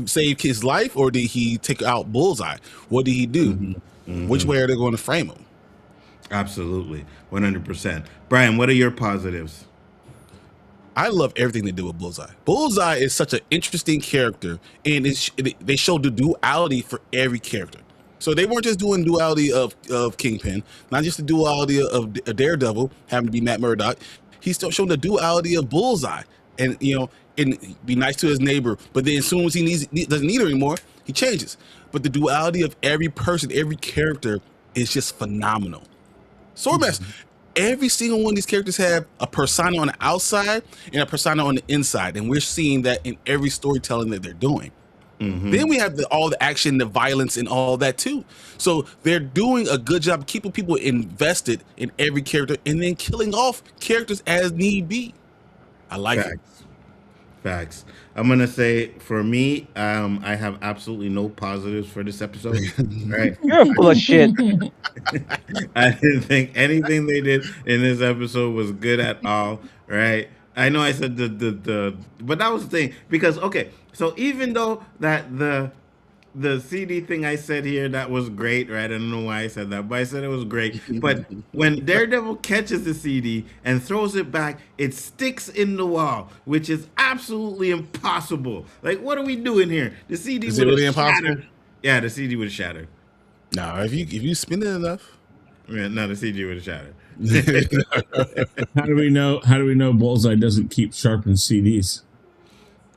Save his life, or did he take out Bullseye? What did he do? Which way are they going to frame him? Absolutely. 100%. Brian, what are your positives? I love everything they do with Bullseye. Bullseye is such an interesting character, and they showed the duality for every character. So they weren't just doing duality of Kingpin, not just the duality of Daredevil, having to be Matt Murdock. He's still showing the duality of Bullseye, and be nice to his neighbor. But then as soon as he doesn't need her anymore, he changes. But the duality of every person, every character is just phenomenal. Swordmaster, every single one of these characters have a persona on the outside and a persona on the inside, and we're seeing that in every storytelling that they're doing. Then we have all the action, the violence, and all that too. So they're doing a good job keeping people invested in every character and then killing off characters as need be. I like it. Facts. I'm gonna say for me, I have absolutely no positives for this episode. Right? You're full of shit. I didn't think anything they did in this episode was good at all. Right? I know I said but that was the thing because okay, so even though that the CD thing I said here, that was great, right? I don't know why I said that, but I said it was great. But when Daredevil catches the CD and throws it back, it sticks in the wall, which is absolutely impossible. Like, what are we doing here? The CD Is it really impossible? shattered. Yeah, the CD would have shattered. No, if you spin it enough. Yeah, no, the CD would have shattered. How do we know Bullseye doesn't keep sharpened CDs?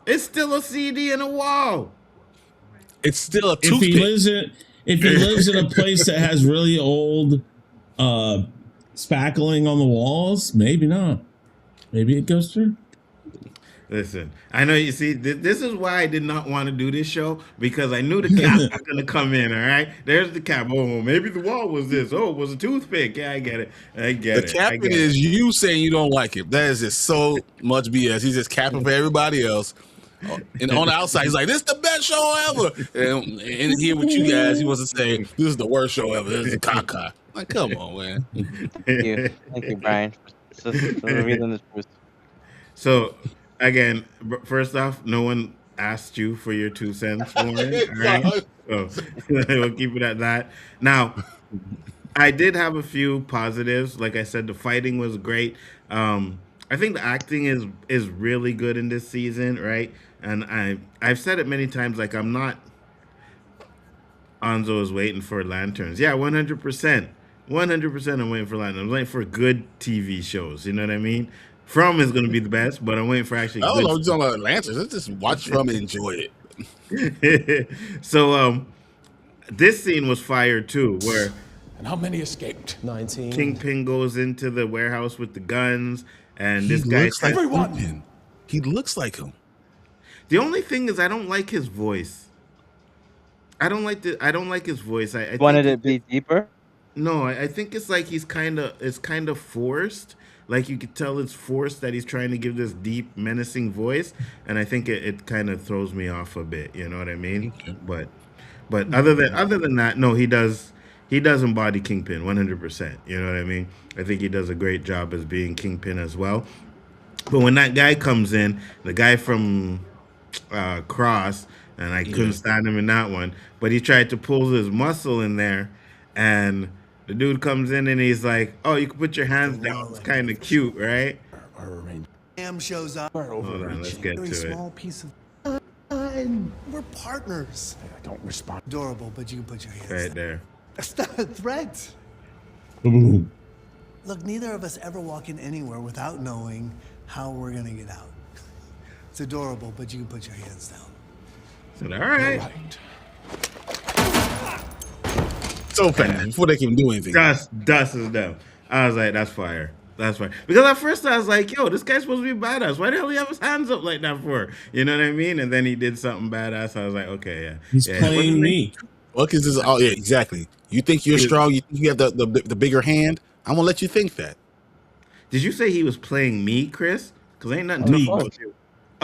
It's still a CD in a wall. It's still a If toothpick. he lives in a place that has really old spackling on the walls, maybe not. Maybe it goes through. Listen, I know you see, this is why I did not want to do this show, because I knew the cap's not going to come in, all right? There's the cap. Oh, maybe the wall was this. Oh, it was a toothpick. Yeah, I get it. The capping is you saying you don't like it. That is just so much BS. He's just capping for everybody else. And on the outside, he's like, this is the best show ever. And here with you guys, he wants to say, this is the worst show ever. This is caca. Like, come on, man. Thank you, Brian, for revealing this truth. So, again, first off, no one asked you for your 2 cents, Warren, all right? So, we'll keep it at that. Now, I did have a few positives. Like I said, the fighting was great. I think the acting is really good in this season, right? And I've said it many times, like, I'm not Nzo is waiting for lanterns. Yeah, 100%. 100% I'm waiting for lanterns. I'm waiting for good TV shows. You know what I mean? From is going to be the best, but I'm waiting for actually I don't good know what you're talking about lanterns. Let's just watch From and enjoy it. So, this scene was fire too, where And how many escaped? 19. Kingpin goes into the warehouse with the guns, and He this guy. looks like Everyone. Kingpin. He looks like him. The only thing is, I don't like his voice. I don't like his voice. I Wanted think it to be deeper? No, I think it's like it's kind of forced. Like you could tell it's forced that he's trying to give this deep, menacing voice, and I think it kind of throws me off a bit. You know what I mean? Okay. But other than that, no, he does embody Kingpin 100%. You know what I mean? I think he does a great job as being Kingpin as well. But when that guy comes in, the guy from Cross, and I couldn't stand him in that one, but he tried to pull his muscle in there, and the dude comes in and he's like, "Oh, you can put your hands down. It's kind of cute, right?" Sam shows up. Hold on, let's get Very to it. small piece of. We're partners. I don't respond. Adorable, but you can put your hands Right down. there. That's not a threat. Boom. Look, neither of us ever walk in anywhere without knowing how we're gonna get out. It's adorable, but you can put your hands down. I said, "All right." So fast before they can do anything. Dust is them. I was like, "That's fire. That's fire." Because at first I was like, "Yo, this guy's supposed to be badass. Why the hell he have his hands up like that for?" You know what I mean? And then he did something badass. I was like, "Okay, yeah." He's yeah. playing me. Well, because this is oh yeah, exactly. You think you're strong, you think you have the bigger hand. I'm gonna let you think that. Did you say he was playing me, Chris? Because ain't nothing Me. to about you.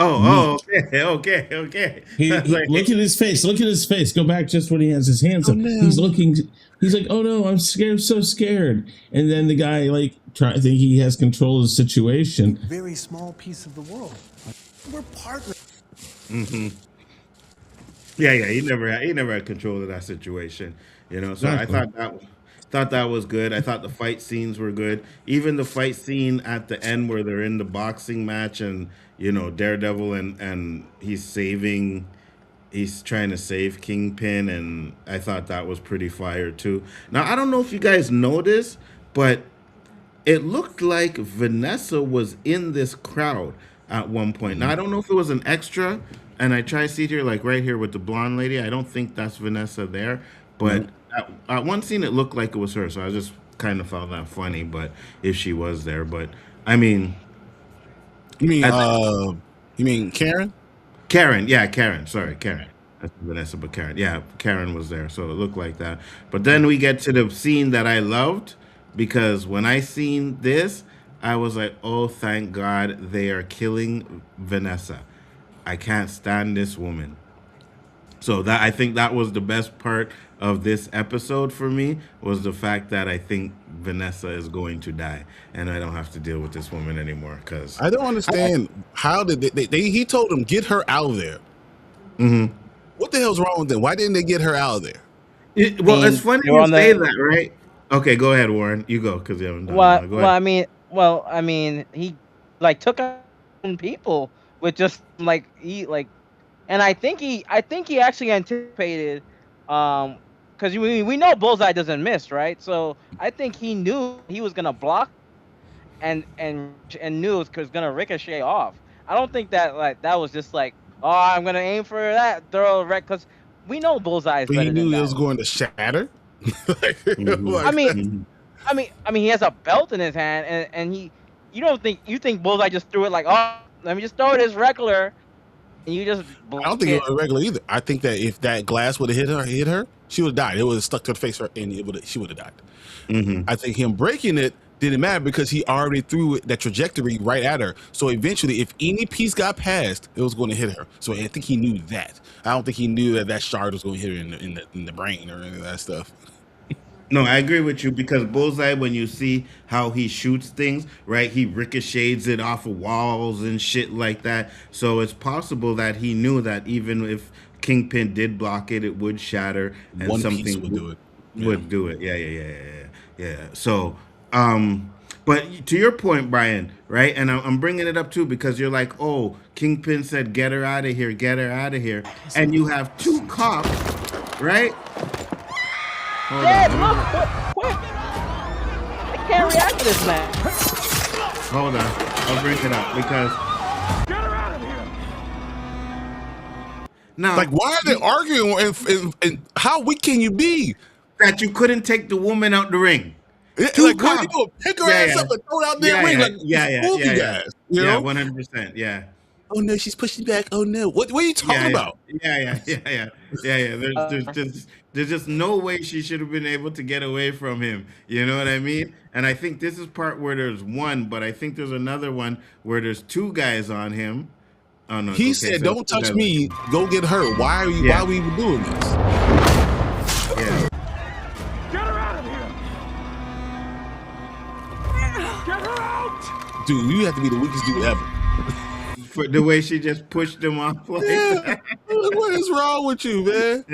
Oh, okay. He, I was like, look at his face. Look at his face. Go back just when he has his hands up. no. He's looking. He's like, "Oh no, I'm scared. I'm so scared." And then the guy like try to think he has control of the situation. Very small piece of the world. We're partners. Yeah. He never had control of that situation. You know, so Exactly. I thought that was good. I thought the fight scenes were good. Even the fight scene at the end where they're in the boxing match and you know Daredevil and he's trying to save Kingpin, and I thought that was pretty fire too. Now I don't know if you guys know this, but it looked like Vanessa was in this crowd at one point. Now I don't know if it was an extra, and I try to see it here, like right here with the blonde lady. I don't think that's Vanessa there, but at one scene it looked like it was her. So I just kind of found that funny. But if she was there, but I mean, You mean I you mean Karen? Karen, yeah, Karen. Sorry, Karen. That's Vanessa, but Karen. Yeah, Karen was there, so it looked like that. But then we get to the scene that I loved because when I seen this, I was like, "Oh, thank God they are killing Vanessa. I can't stand this woman." So that I think that was the best part of this episode for me was the fact that I think Vanessa is going to die, and I don't have to deal with this woman anymore. Because I don't understand how did he told him get her out of there. What the hell's wrong with them? Why didn't they get her out of there? it's funny you're you on say the- that, right? Okay, go ahead, Warren. You go because you haven't done Well, it. Go well, ahead. I mean, he like took out people with just like and I think he actually anticipated, because we know Bullseye doesn't miss, right? So I think he knew he was gonna block and knew it was gonna ricochet off. I don't think that that was just like, oh, I'm gonna aim for that throw wreck, because we know Bullseye is But he better than knew it that. was going to shatter. I mean, he has a belt in his hand, and you think Bullseye just threw it like, oh, let me just throw it as regular, and you just I don't think it was regular either. I think that if that glass would have hit her, she would have died. It would have stuck to her face, and she would have died. I think him breaking it didn't matter because he already threw that trajectory right at her. So eventually, if any piece got past, it was going to hit her. So I think he knew that. I don't think he knew that shard was going to hit her in the brain or any of that stuff. No, I agree with you because Bullseye, when you see how he shoots things, right, he ricochets it off of walls and shit like that. So it's possible that he knew that even if Kingpin did block it, it would shatter and One something piece would do it. Would do it. Yeah. So, but to your point, Brian, right? And I'm bringing it up too because you're like, oh, Kingpin said, get her out of here. And you have two cops, right? Hold Dad, on. look, quick! I can't react to this, man. Hold on. I'll bring it up because. Now, Like, why are they arguing? And how weak can you be? that you couldn't take the woman out the ring. Two Like, what are you cops. doing? Pick her ass up and throw it out there ring like movie guys. You know? 100%. Yeah. Oh no, she's pushing back. Oh no, what are you talking about? Yeah. There's just no way she should have been able to get away from him. You know what I mean? And I think this is part where there's one, but I think there's another one where there's two guys on him. Oh no. He okay, said, so "Don't it's touch together. me. Go get her." Why are you? Yeah. Why are we even doing this? Yeah. Dude, you have to be the weakest dude ever. For the way she just pushed him off like Yeah. What is wrong with you, man?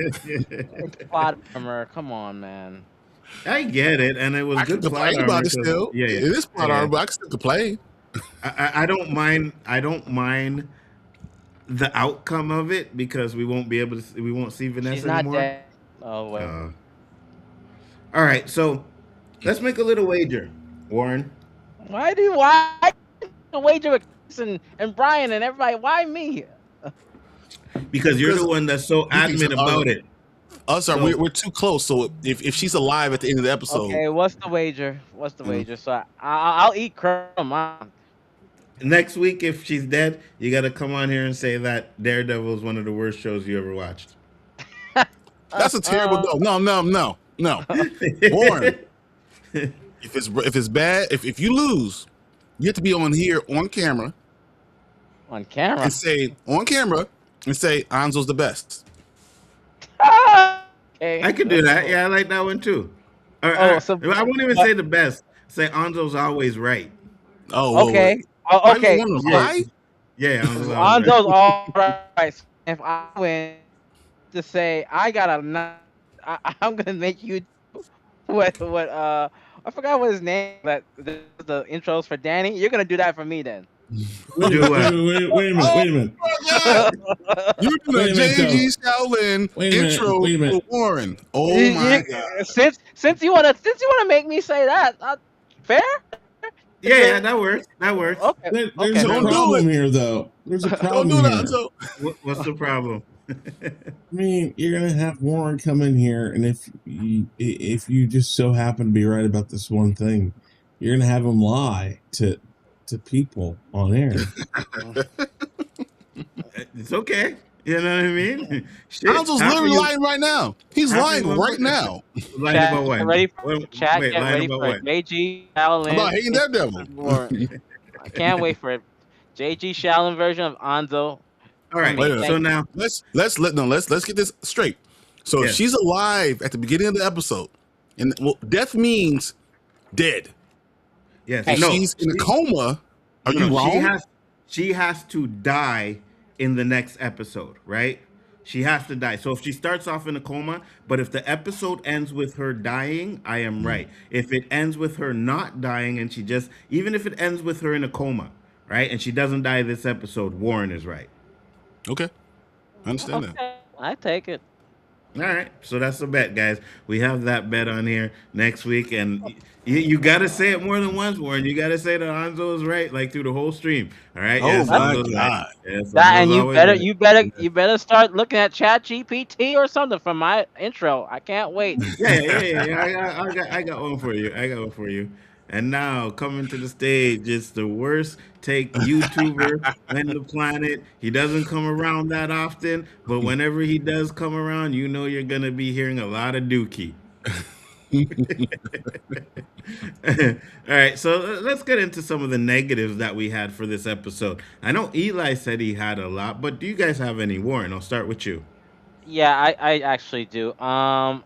Plot from her. Come on, man. I get it, and it was I can good plot complain armor. about it still. Yeah, yeah, It is plot yeah. armor, but I can still complain. I don't mind. I don't mind the outcome of it because we won't be able to. We won't see She's Vanessa not anymore. dead. Oh wait. Uh, all right, so let's make a little wager, Warren. Why the wager with Chris and Brian and everybody? Why me? Because you're the Because one that's so you think adamant about it. Sorry, So- we're too close. So if she's alive at the end of the episode, Okay, what's the wager? What's the wager? So I'll eat crumb. Next week, if she's dead, you got to come on here and say that Daredevil is one of the worst shows you ever watched. that's a terrible no. Warren, if it's bad, if you lose, you have to be on here on camera On camera. and say Anzo's the best. Okay. I could do that. Yeah, I like that one too. So- I won't even say the best. Say Anzo's always right. Oh, well, Okay. why Oh, you okay. want to lie? Yeah, Anzo's always Anzo's all right. If I win, to say I got I'm gonna make you what I forgot what his name. That the intros for Danny. You're gonna do that for me then. Wait a minute. You do Wait the a minute, JG Shaolin Wait a minute, intro wait a minute. for Warren. Oh my god! Since you wanna make me say that, fair. Yeah, that works. That works. Okay. There's Okay. a Don't do problem here, though. There's a Don't problem do that, here. Anzo. What's the problem? I mean, you're gonna have Warren come in here, and if you just so happen to be right about this one thing, you're gonna have him lie to people on air. It's okay. You know what I mean? Shit, Anzo's half of literally you- lying right now. He's half of lying you right motherfuckers- now Lying Chat, about what? get ready Wait, Chat, wait, get lying ready about for what? JG Shallon. about hating Daredevil. I can't wait for it. JG Shallon version of Anzo. All right. Wait a minute. So now, Let's get this straight. So if Yes. she's alive at the beginning of the episode, and death means dead. yes, If no, she's in a coma, are no, you wrong? She has to die in the next episode, right? She has to die. So if she starts off in a coma, but if the episode ends with her dying, I am right. If it ends with her not dying and even if it ends with her in a coma, right, and she doesn't die this episode, Warren is right. Okay, I understand that. Okay, I take it. All right, so that's a bet, guys. We have that bet on here next week, and you got to say it more than once, Warren. You got to say that Anzo is right, like through the whole stream. All right. Oh my Anzo's God. Right. Yes, That, and Anzo's you always better right. you better start looking at Chat GPT or something for my intro. I can't wait. Yeah. I got one for you. And now coming to the stage is the worst take YouTuber on the planet. He doesn't come around that often, but whenever he does come around, you know you're gonna be hearing a lot of dookie. All right, so let's get into some of the negatives that we had for this episode. I know Eli said he had a lot, but do you guys have any? Warren, I'll start with you. Yeah, I actually do. And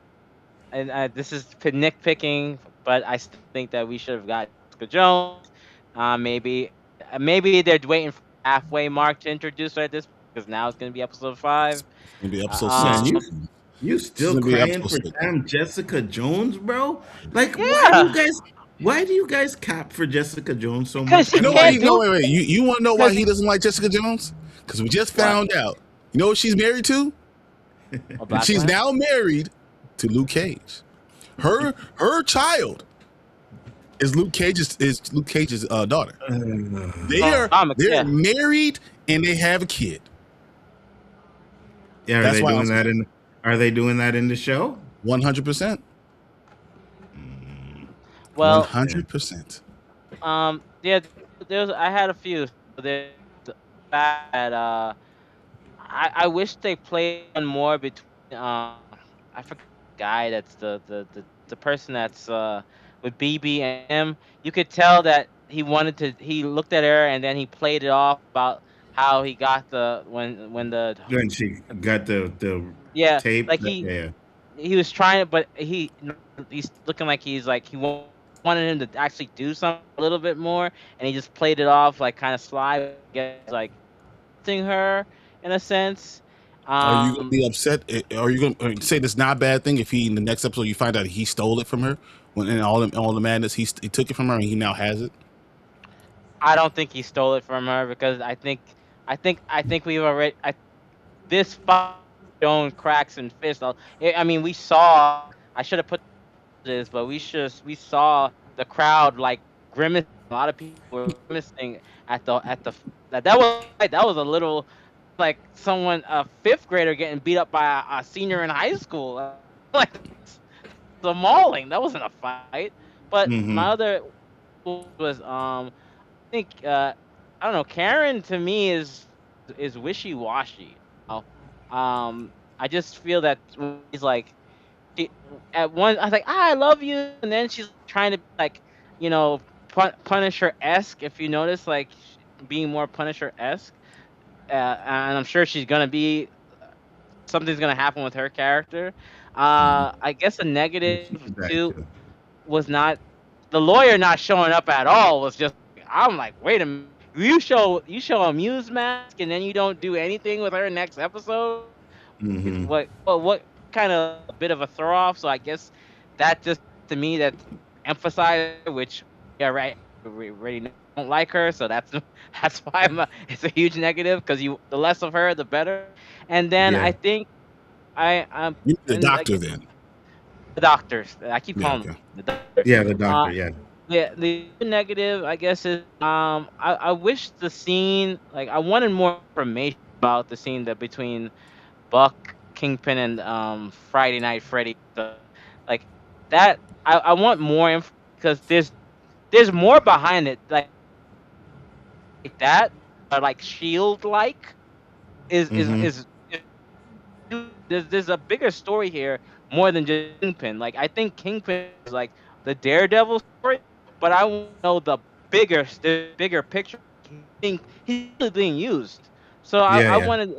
this is nitpicking, but I still think that we should have got Jessica Jones. Maybe they're waiting for the halfway mark to introduce her at this, because now it's gonna be episode 5. Maybe episode Um, 6. You still gonna be crying for episode 6. damn Jessica Jones, bro? Like, Yeah. why do you guys cap for Jessica Jones so Because much? she You know can't why? do- No, wait. You want to know why Because- he doesn't like Jessica Jones? Because we just found out. You know what she's married to? A black She's man? now married to Luke Cage. Her child is Luke Cage's daughter. They're yeah. married and they have a kid. Yeah, That's why are they doing that in the show? 100%. Well, 100%. yeah, I had a few. There's the fact that I wish they played one more between I forgot the guy that's the person that's with BB and him. You could tell that he looked at her and then he played it off about how he got when the When she got the yeah, tape. like yeah. he was trying, but he's looking like he wanted him to actually do something a little bit more, and he just played it off like kind of sly, like, her in a sense. Are you gonna Um, be upset? Are you gonna say that's not a bad thing if he in the next episode you find out he stole it from her when in all the madness he took it from her and he now has it? I don't think he stole it from her because I think we've already this fight shown cracks and fists. I mean, we saw. I should have put this, but we saw the crowd like grimace. A lot of people were grimacing that was a little like someone a fifth grader getting beat up by a senior in high school. Like the mauling. That wasn't a fight. But Mm-hmm. my other was I think I don't know. Karen to me is wishy washy. I just feel that he's like she, at one I was like I love you, and then she's trying to be like you know Punisher esque. If you notice, like being more Punisher esque, and I'm sure she's gonna be something's gonna happen with her character. I guess a negative That too too. was not the lawyer not showing up at all was just I'm like, wait a minute. You show a Muse mask and then you don't do anything with her next episode. Mm-hmm. What kind of a bit of a throw off? So I guess that just to me that emphasized which yeah right we really don't like her, so that's why it's a huge negative because you the less of her the better. And then Yeah. I think I'm You need the and like doctor then. the doctors. I keep Yeah, calling okay. them the doctors. Yeah, the doctor. Yeah. Yeah, the negative, I guess, is I wish the scene like I wanted more information about the scene that between Buck, Kingpin, and Friday Night Freddy. Like that, I want more info because there's more behind it, like that, or like Shield like is is Mm-hmm. is. is there's a bigger story here more than just Kingpin. Like I think Kingpin is like the Daredevil story, but I want to know the bigger picture. He's really being used. So Yeah, I yeah. wanted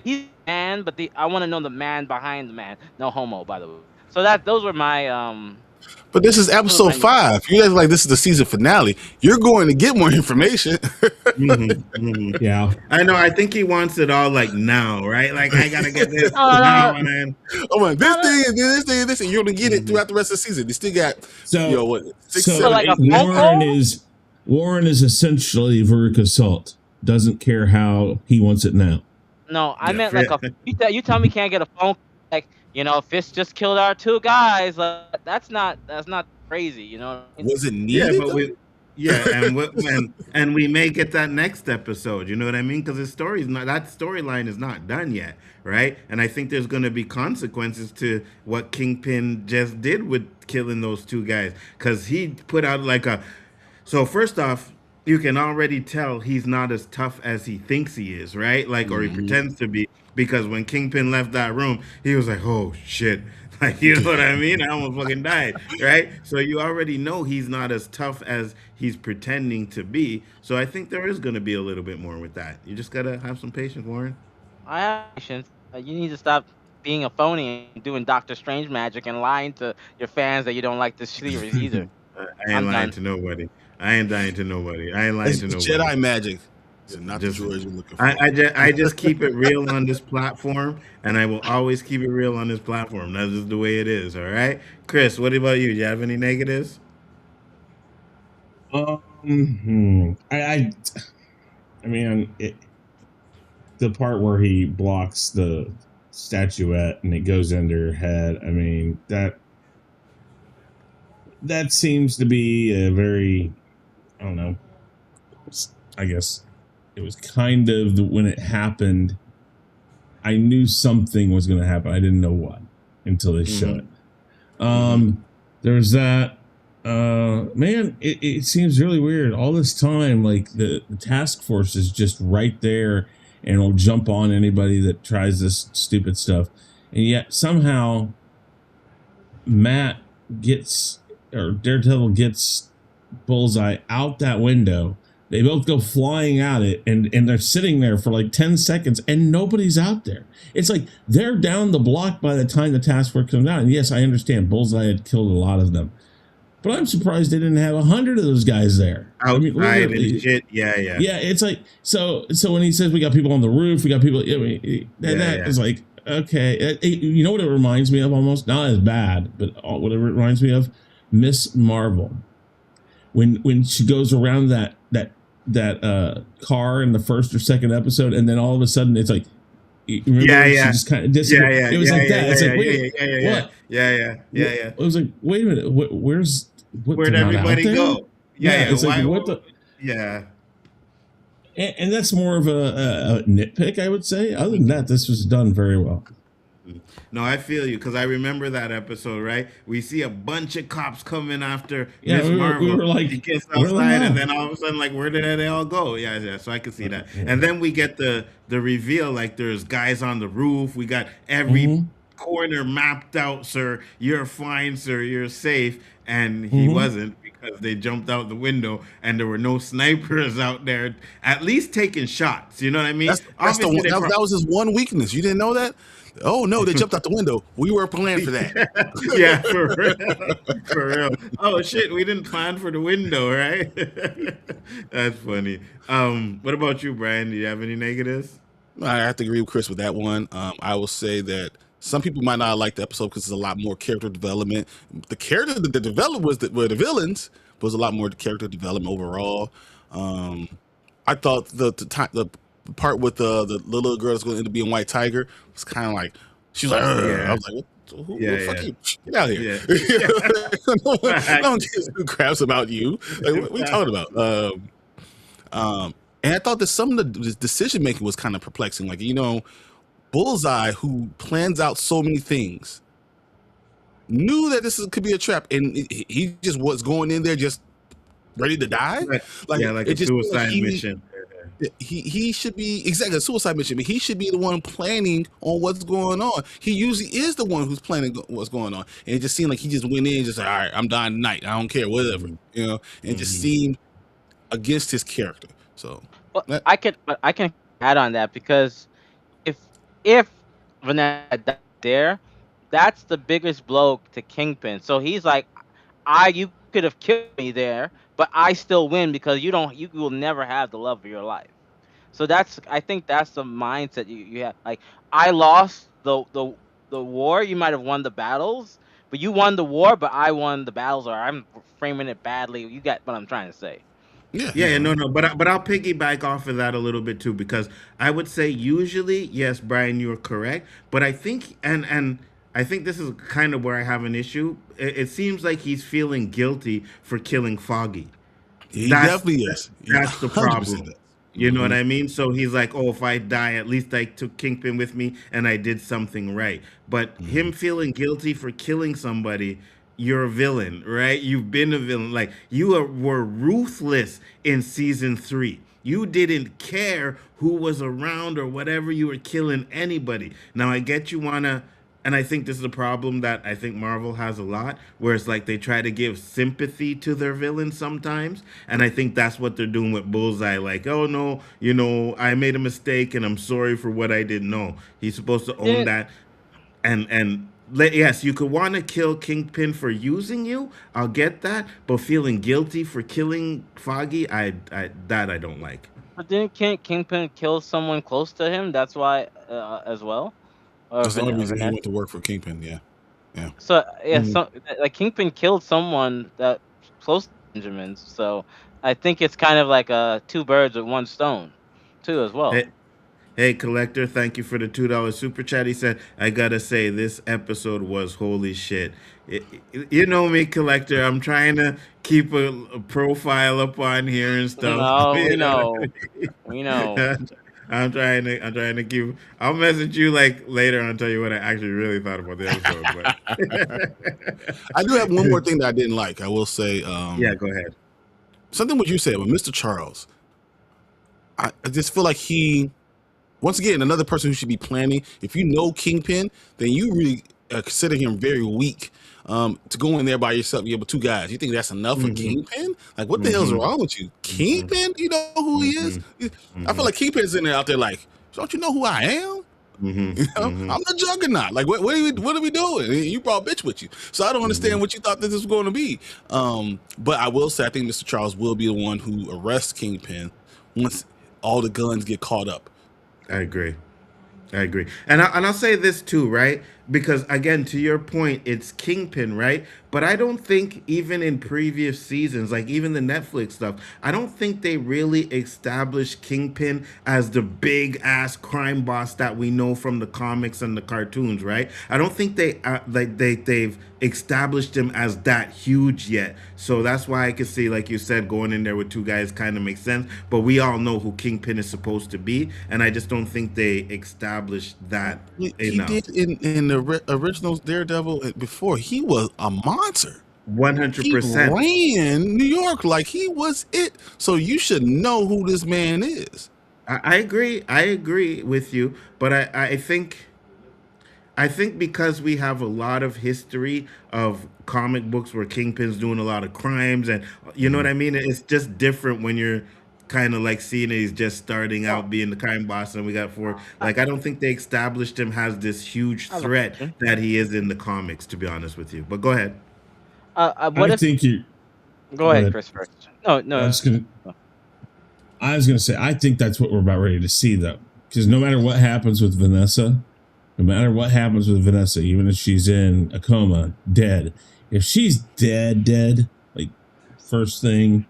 he's a man, but I want to know the man behind the man. No homo, by the way. So those were my But this is those were episode my 5. You guys like this is the season finale. You're going to get more information. Mm-hmm. Mm-hmm. Yeah. I know. I think he wants it all like now, right? Like I gotta get this no, now, no, and then Oh man, this no, thing, and this thing, and this, and you're gonna get it Mhm. throughout the rest of the season. They still got So what 6, so 7, like a 8 phone minutes. call? Warren is essentially Veruca Salt. Doesn't care how he wants it now. No, I Yeah. meant like you tell me can't get a phone like Fist just killed our 2 guys. Like, that's not crazy. You know what I mean? Was it yeah, needed but though? and we may get that next episode. You know what I mean? Because his storyline is not done yet, right? And I think there's going to be consequences to what Kingpin just did with killing those 2 guys because he put out like a. So first off, you can already tell he's not as tough as he thinks he is, right? Like, or he pretends to be, because when Kingpin left that room, he was like, "Oh shit." Like, you know what I mean? I almost fucking died, right? So you already know he's not as tough as he's pretending to be. So I think there is going to be a little bit more with that. You just got to have some patience, Warren. I have patience. You need to stop being a phony and doing Doctor Strange magic and lying to your fans that you don't like this series either. I ain't I'm lying done. to nobody. I ain't lying to nobody. I ain't lying It's to nobody. Jedi magic. So not Just- the droids you're looking for. I just keep it real on this platform, and I will always keep it real on this platform. That's just the way it is. All right, Chris. What about you? Do you have any negatives? I mean, the part where he blocks the statuette and it goes under her head. I mean, that seems to be a very, I don't know. I guess it was kind of when it happened. I knew something was going to happen. I didn't know what until they show it. There's that. Man, it seems really weird. All this time, like the task force is just right there and will jump on anybody that tries this stupid stuff. And yet somehow Daredevil gets Bullseye out that window. They both go flying at it, and they're sitting there for like 10 seconds, and nobody's out there. It's like they're down the block by the time the task force comes out. And yes, I understand Bullseye had killed a lot of them. but I'm surprised they didn't have 100 of those guys there. Outside and shit. Yeah. Yeah, it's like so when he says we got people on the roof, we got people. I mean, that is like okay. You know what it reminds me of? Almost not as bad, but what it reminds me of, Miss Marvel, when she goes around that car in the first or second episode, and then all of a sudden it's like. Remember she just kind of it was like that. It's like wait, what? Yeah. It was like wait a minute, where'd everybody go? It's like what the yeah. And that's more of a nitpick, I would say. Other than that, this was done very well. No, I feel you because I remember that episode. Right, we see a bunch of cops coming after Miss Marvel. We were like, she gets outside, and then all of a sudden, like, where did they all go? Yeah. So I could see that. And then we get the reveal, like, there's guys on the roof. We got every corner mapped out, sir. You're fine, sir. You're safe. And he wasn't because they jumped out the window, and there were no snipers out there, at least taking shots. You know what I mean? That's that was his one weakness. You didn't know that? Oh no, they jumped out the window. We were planning for that. Yeah, for real. Oh shit, we didn't plan for the window, right? That's funny. What about you, Brian? Do you have any negatives? I have to agree with Chris with that one. I will say that some people might not like the episode because there's a lot more character development. The character that developed were the villains, but there's a lot more character development overall. I thought the part with the little girl that's going to end up being White Tiger was kind of like, she was like, I was like, who the fuck you? Get out of here. No one gives two craps about you. Like, what are you talking about? And I thought that some of the decision making was kind of perplexing. Like, Bullseye, who plans out so many things, knew that this could be a trap, and he just was going in there just ready to die. Like a suicide mission. He should be exactly a suicide mission, but he should be the one planning on what's going on. He usually is the one who's planning what's going on, and it just seemed like he just went in, just like, all right, I'm dying tonight. I don't care, whatever, and it just seemed against his character. So, I can add on that because if Vanessa died there, that's the biggest blow to Kingpin. So he's like, you could have killed me there, but I still win because you will never have the love of your life. So I think that's the mindset you have. Like, I lost the war. You might have won the battles, but you won the war, but I won the battles, or I'm framing it badly. You got what I'm trying to say. Yeah, no, but I'll piggyback off of that a little bit too, because I would say usually, yes, Brian, you're correct, but I think and I think this is kind of where I have an issue. It seems like he's feeling guilty for killing Foggy. He definitely is. That's the problem. You know what I mean? So he's like, oh, if I die, at least I took Kingpin with me and I did something right. But him feeling guilty for killing somebody, you're a villain, right? You've been a villain. Like, were ruthless in season 3. You didn't care who was around or whatever. You were killing anybody. Now, I get you want to, and I think this is a problem that I think Marvel has a lot, where it's like they try to give sympathy to their villains sometimes. And I think that's what they're doing with Bullseye. Like, oh, no, I made a mistake and I'm sorry for what I didn't know. He's supposed to own that. And yes, you could want to kill Kingpin for using you. I'll get that. But feeling guilty for killing Foggy, I don't like. But didn't Kingpin kill someone close to him? That's why as well? That's the only reason he went to work for Kingpin, yeah. So, like Kingpin killed someone that close to Benjamin's. So I think it's kind of like two birds with one stone, too, as well. Hey, Collector, thank you for the $2 super chat. He said, I gotta say, this episode was holy shit. You know me, Collector. I'm trying to keep a profile up on here and stuff. No, we know. I'm trying to keep. I'll message you like later and tell you what I actually really thought about the episode. But I do have one more thing that I didn't like. I will say. Yeah, go ahead. Something what you said with Mr. Charles. I just feel like once again, another person who should be planning. If you know Kingpin, then you really consider him very weak to go in there by yourself. You have 2 guys. You think that's enough for Kingpin? Like, what the hell's wrong with you? Kingpin? You know who he is? I feel like Kingpin's in there out there like, don't you know who I am? Mm-hmm. I'm the juggernaut. Like, what are we doing? You brought bitch with you, so I don't understand what you thought this was going to be. But I will say, I think Mr. Charles will be the one who arrests Kingpin once all the guns get caught up. I agree. I agree. And I'll say this too, right? Because again, to your point, it's Kingpin, right? But I don't think even in previous seasons, like even the Netflix stuff, I don't think they really established Kingpin as the big ass crime boss that we know from the comics and the cartoons, right? I don't think they've established him as that huge yet. So that's why I could see, like you said, going in there with two guys kind of makes sense. But we all know who Kingpin is supposed to be, and I just don't think they established that He enough. did in the original Daredevil before. He was a monster. He 100%. ran New York like he was it. So you should know who this man is. I agree. I agree with you, but I think because we have a lot of history of comic books where Kingpin's doing a lot of crimes, and you know what I mean. It's just different when you're kind of like seeing it. He's just starting out being the crime boss, and we got four. Like I don't think they established him as this huge I have a threat question. that he is in the comics. To be honest with you, but go ahead. What I if? think you. Go ahead, ahead. Chris. First. No, I no. was gonna. I was gonna say. I think that's what we're about ready to see, though, because no matter what happens with Vanessa, even if she's in a coma, dead. If she's dead, like first thing,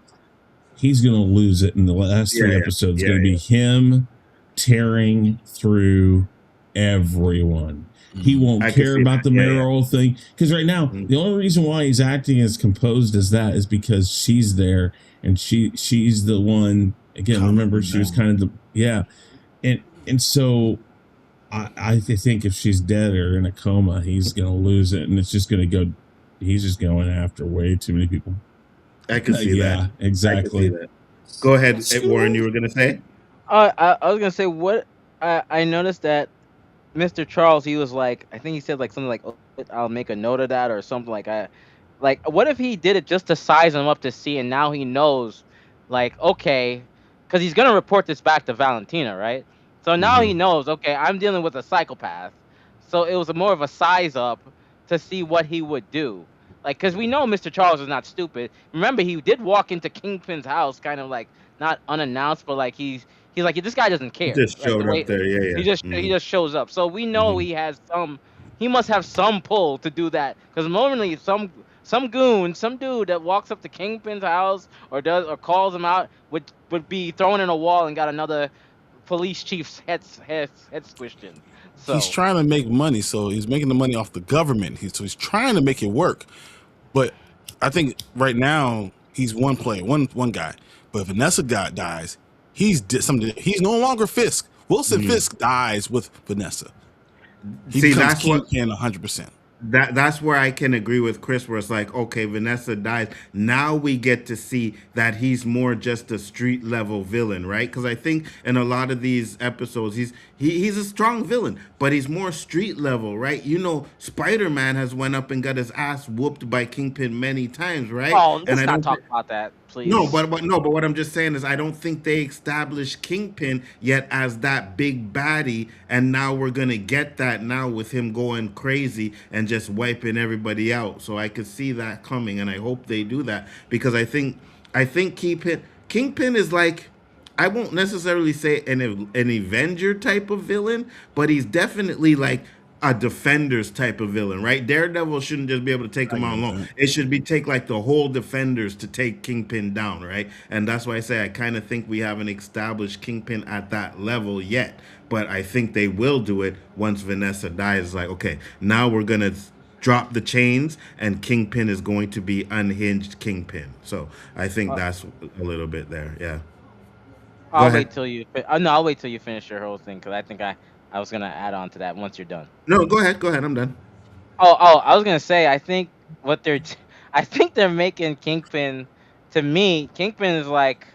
he's gonna lose it in the last three episodes. It's gonna be him tearing through everyone. He won't I can care see about that. the Yeah, mayoral thing, because right now the only reason why he's acting as composed as that is because she's there, and she's the one. Again, Calming remember him she was down. kind of and so I think if she's dead or in a coma, he's gonna lose it, and it's just gonna go. He's just going after way too many people. I can see that. Yeah, I can see exactly. that. Go ahead, Warren. You were gonna say? I was gonna say what I noticed that Mr. Charles, he was like, I think he said like something like, "Oh, I'll make a note of that," or something like, what if he did it just to size him up to see, and now he knows, like, okay, because he's gonna report this back to Valentina, right? So now he knows, okay, I'm dealing with a psychopath. So it was more of a size up to see what he would do, like, because we know Mr. Charles is not stupid. Remember, he did walk into Kingpin's house, kind of like not unannounced, but like he's like, this guy doesn't He care, just like the showed way up there. Yeah, he yeah. just shows up. So we know he has some. He must have some pull to do that, because normally some goon, some dude that walks up to Kingpin's house or calls him out would be thrown in a wall and got another police chief's head squished in. He's So trying to make money, so he's making the money off the government. He's trying to make it work. But I think right now he's one player, one guy. But if Vanessa dies, he's no longer Fisk. Wilson Fisk dies with Vanessa. He See, becomes that's what Kingpin 100%. that's where I can agree with Chris, where it's like, okay, Vanessa dies. Now we get to see that he's more just a street level villain, right? Because I think in a lot of these episodes, he's a strong villain, but he's more street level, right? You know, Spider-Man has went up and got his ass whooped by Kingpin many times, right? oh, And let's I not don't talk about that, please. no, but what I'm just saying is I don't think they established Kingpin yet as that big baddie, and now we're gonna get that now with him going crazy and just wiping everybody out. So I could see that coming, and I hope they do that because I think Kingpin is like, I won't necessarily say an Avenger type of villain, but he's definitely like a Defenders type of villain, right? Daredevil shouldn't just be able to take him out alone. It should be take like the whole Defenders to take Kingpin down, right? And that's why I say I kind of think we haven't established Kingpin at that level yet, but I think they will do it once Vanessa dies. It's like, okay, now we're gonna drop the chains, and Kingpin is going to be unhinged Kingpin. So I think that's a little bit there. Yeah. I'll ahead. wait till you. No, I'll wait till you finish your whole thing, because I think I was gonna add on to that once you're done. No, go ahead. Go ahead. I'm done. Oh, I was gonna say, I think what I think they're making Kingpin. To me, Kingpin is like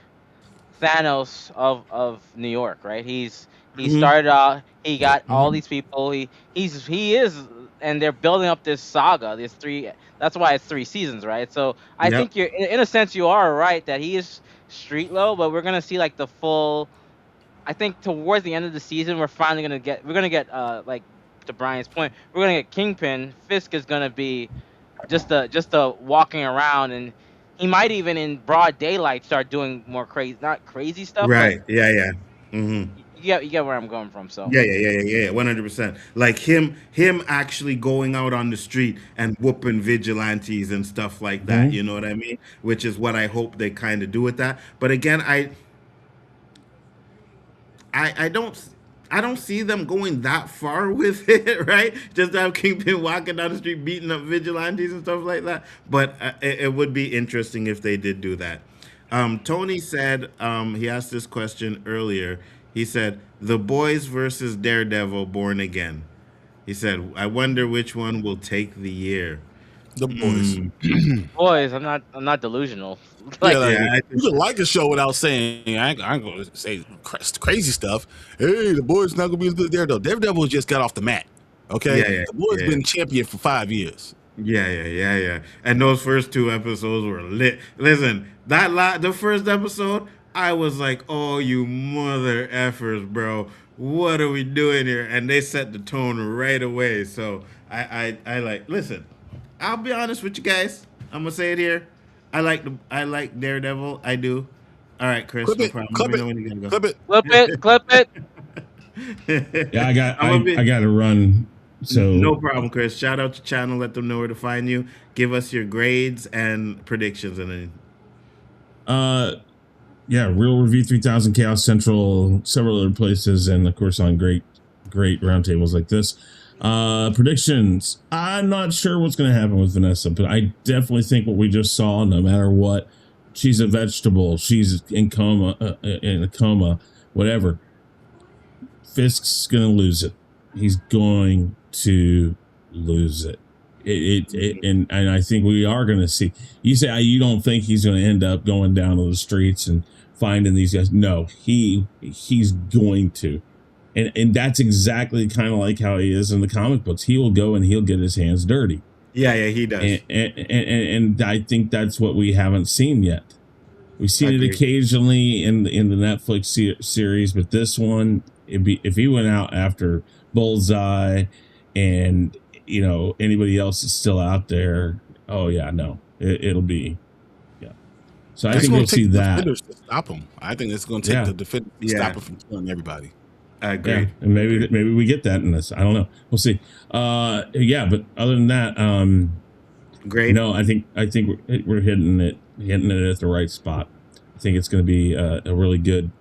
Thanos of New York, right? He started out, he got all these people. He is, and they're building up this saga. This three. That's why it's 3 seasons, right? So I Yep. think in a sense you are right that he is street low, but we're gonna see like the full. I think towards the end of the season, we're gonna get like to Brian's point, we're gonna get Kingpin. Fisk is gonna be just a walking around, and he might even in broad daylight start doing more crazy, not crazy stuff, but Right. Yeah. Yeah. Mm-hmm. you get where I'm going from. So Yeah, 100%. Like him actually going out on the street and whooping vigilantes and stuff like that. You know what I mean? Which is what I hope they kind of do with that. But again, I don't see them going that far with it, right? Just to have Kingpin walking down the street beating up vigilantes and stuff like that. But it would be interesting if they did do that. Tony said he asked this question earlier. He said, "The Boys versus Daredevil, Born Again." He said, "I wonder which one will take the year." The Boys. boys, I'm not delusional. Yeah, you can like a show without saying I ain't going to say crazy stuff. Hey, the Boys not going to be the Daredevil. Daredevil just got off the mat. Okay, the Boys been champion for 5 years. Yeah. And those first 2 episodes were lit. Listen, the first episode, I was like, "Oh, you mother effers, bro! What are we doing here?" And they set the tone right away. So I like. Listen, I'll be honest with you guys. I'm gonna say it here. I like Daredevil. I do. All right, Chris. Clip No it. problem. Clip Let me it. know when you're gonna go. Clip it. Yeah, I got to run. So No problem, Chris. Shout out to channel. Let them know where to find you. Give us your grades and predictions and then. Yeah, Real Review 3000, Chaos Central, several other places, and of course on great roundtables like this. Predictions. I'm not sure what's going to happen with Vanessa, but I definitely think what we just saw, no matter what, she's a vegetable. She's in a coma, whatever. Fisk's going to lose it. He's going to lose it. And I think we are going to see. You say you don't think he's going to end up going down to the streets and finding these guys. No, he's going to. And that's exactly kind of like how he is in the comic books. He will go and he'll get his hands dirty. Yeah, he does. And I think that's what we haven't seen yet. We've seen it occasionally in the Netflix series, but this one, if he went out after Bullseye and anybody else is still out there, oh yeah, no, it'll be. So I think we'll see that. To stop him. I think it's going to take the defenders to stop him from killing everybody. I agree. Yeah, and maybe we get that in this. I don't know. We'll see. But other than that, great. No, I think we're hitting it at the right spot. I think it's going to be a really good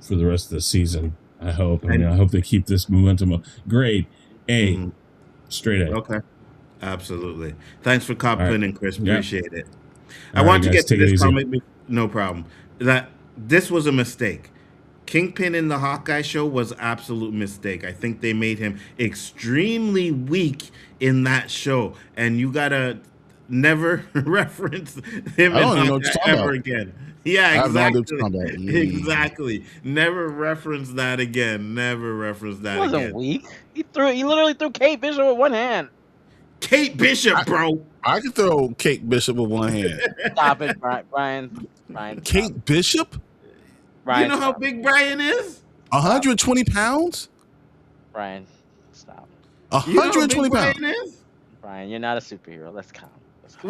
for the rest of the season. I hope. I hope they keep this momentum up. Grade A, straight A. Okay. Absolutely. Thanks for complimenting, Chris. Appreciate it. I All want right, to guys, get to take it this easy. comment. No problem. That this was a mistake. Kingpin in the Hawkeye show was absolute mistake. I think they made him extremely weak in that show, and you gotta never reference him in Hawkeye ever again. Yeah, exactly. Exactly. Never reference that again. Never reference that He wasn't again. weak. He literally threw Kate Bishop with one hand. Kate Bishop, bro. I can throw Kate Bishop with one hand. Stop it, Brian. Kate Bishop? Brian, You know how big Brian is? 120 pounds? Brian, stop. 120 pounds. Brian is? Brian, you're not a superhero. Let's count.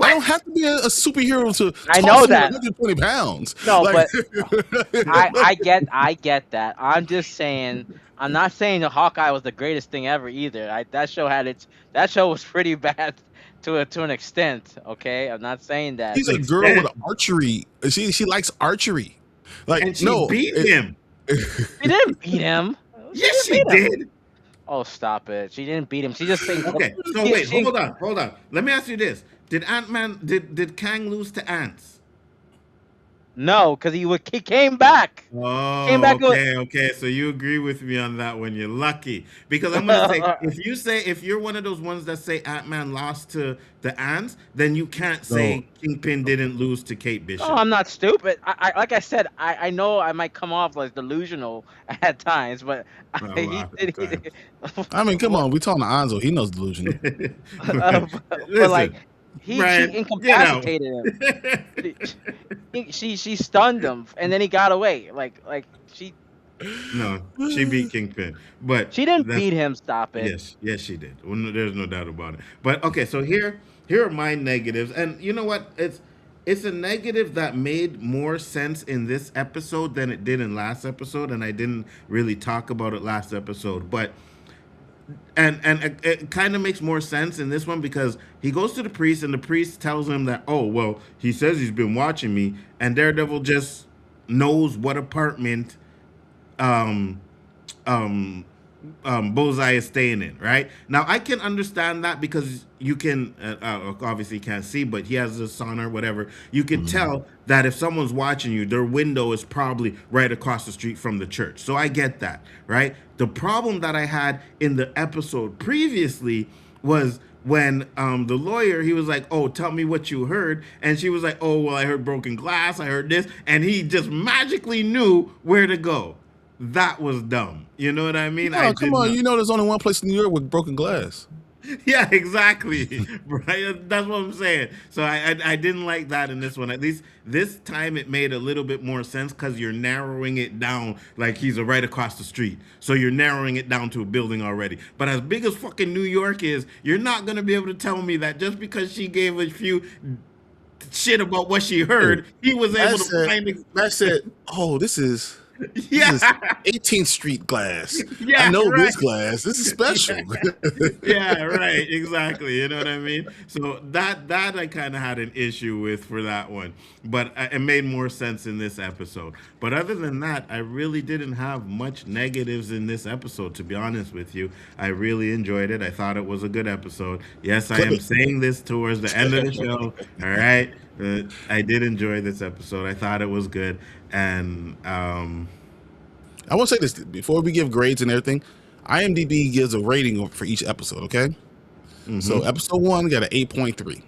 I don't have to be a superhero to I know toss that. 120 pounds. No, Like- but I get that. I'm just saying. I'm not saying the Hawkeye was the greatest thing ever either. That show was pretty bad to an extent. Okay, I'm not saying that. He's a girl with archery. She likes archery. Like And she beat him. She didn't beat him. Yes, she beat him. did. Oh, stop it. She didn't beat him. She just saying. Okay, so wait, hold on. Let me ask you this: Did did Kang lose to Ants? No, because he came back. Oh, Came back okay. So you agree with me on that one. You're lucky because I'm gonna say if you're one of those ones that say Ant-Man lost to the Ants, then you can't say Kingpin didn't lose to Kate Bishop. No, I'm not stupid. I like I said, I know I might come off like delusional at times, but wow. I mean, come on, we talking to Nzo. He knows delusional. but like Brian, she incapacitated him. She stunned him, and then he got away. Like she No, she beat Kingpin, but She didn't that's beat him. Stop it. yes, she did. Well, there's no doubt about it. But okay, so here are my negatives, and you know what? It's a negative that made more sense in this episode than it did in last episode, and I didn't really talk about it last episode, but and it kind of makes more sense in this one because he goes to the priest and the priest tells him that, oh well, he says he's been watching me, and Daredevil just knows what apartment um um Bullseye is staying in. Right now, I can understand that because you can obviously can't see, but he has a sonar, whatever. You can tell that if someone's watching you, their window is probably right across the street from the church. So I get that, right? The problem that I had in the episode previously was when the lawyer, he was like, oh, tell me what you heard, and she was like, oh well, I heard broken glass, I heard this, and he just magically knew where to go. That was dumb. You know what I mean? Oh, come on. You know there's only one place in New York with broken glass. Yeah, exactly. Right? That's what I'm saying. So I didn't like that in this one. At least this time it made a little bit more sense because you're narrowing it down like he's right across the street. So you're narrowing it down to a building already. But as big as fucking New York is, you're not going to be able to tell me that just because she gave a few shit about what she heard, he was able to find it. That said, oh, this is Yeah. This is 18th Street glass. Yeah, I know right. this glass. This is special. Yeah, right. Exactly. You know what I mean? So that I kind of had an issue with for that one, but it made more sense in this episode. But other than that, I really didn't have much negatives in this episode, to be honest with you. I really enjoyed it. I thought it was a good episode. Yes, I am saying this towards the end of the show. All right. I did enjoy this episode. I thought it was good. And I want to say this before we give grades and everything. IMDb gives a rating for each episode. Okay, so episode 1 got an 8.3.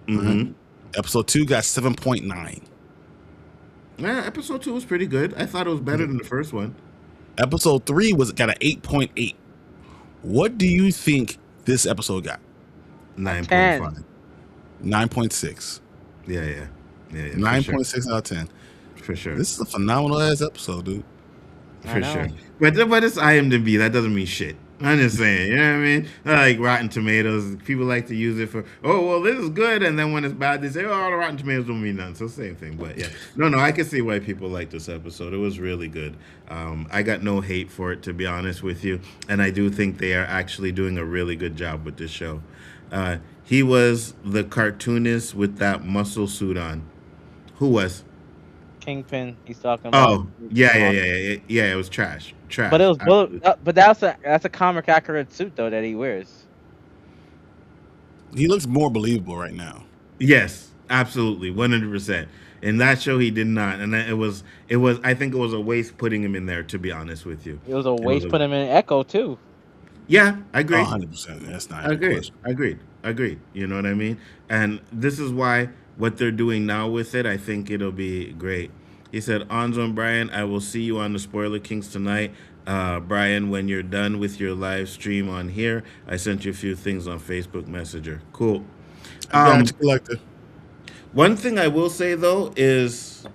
Right? Episode 2 got 7.9. Yeah, episode 2 was pretty good. I thought it was better than the first one. Episode 3 got an 8.8. What do you think this episode got? 9.5. 9.6. Yeah. 9.6 out of 10. For sure. This is a phenomenal ass episode, dude. For sure. But it's IMDb. That doesn't mean shit. I'm just saying. You know what I mean? Like Rotten Tomatoes. People like to use it for, oh, well, this is good. And then when it's bad, they say, oh, all the Rotten Tomatoes don't mean nothing. So same thing. But yeah. No, I can see why people like this episode. It was really good. I got no hate for it, to be honest with you. And I do think they are actually doing a really good job with this show. He was the cartoonist with that muscle suit on. Who was? Kingpin. He's talking about. Oh, yeah. It was trash. But it was but that's a comic accurate suit though that he wears. He looks more believable right now. Yes, absolutely, 100%. In that show, he did not, and it was. I think it was a waste putting him in there. To be honest with you, it was a waste putting him in Echo too. Yeah, I agree. 100%. That's not. Agreed. You know what I mean? And this is why what they're doing now with it, I think it'll be great. He said, Nzo and Brian, I will see you on the Spoiler Kings tonight. Brian, when you're done with your live stream on here, I sent you a few things on Facebook Messenger. Cool. One thing I will say, though, is...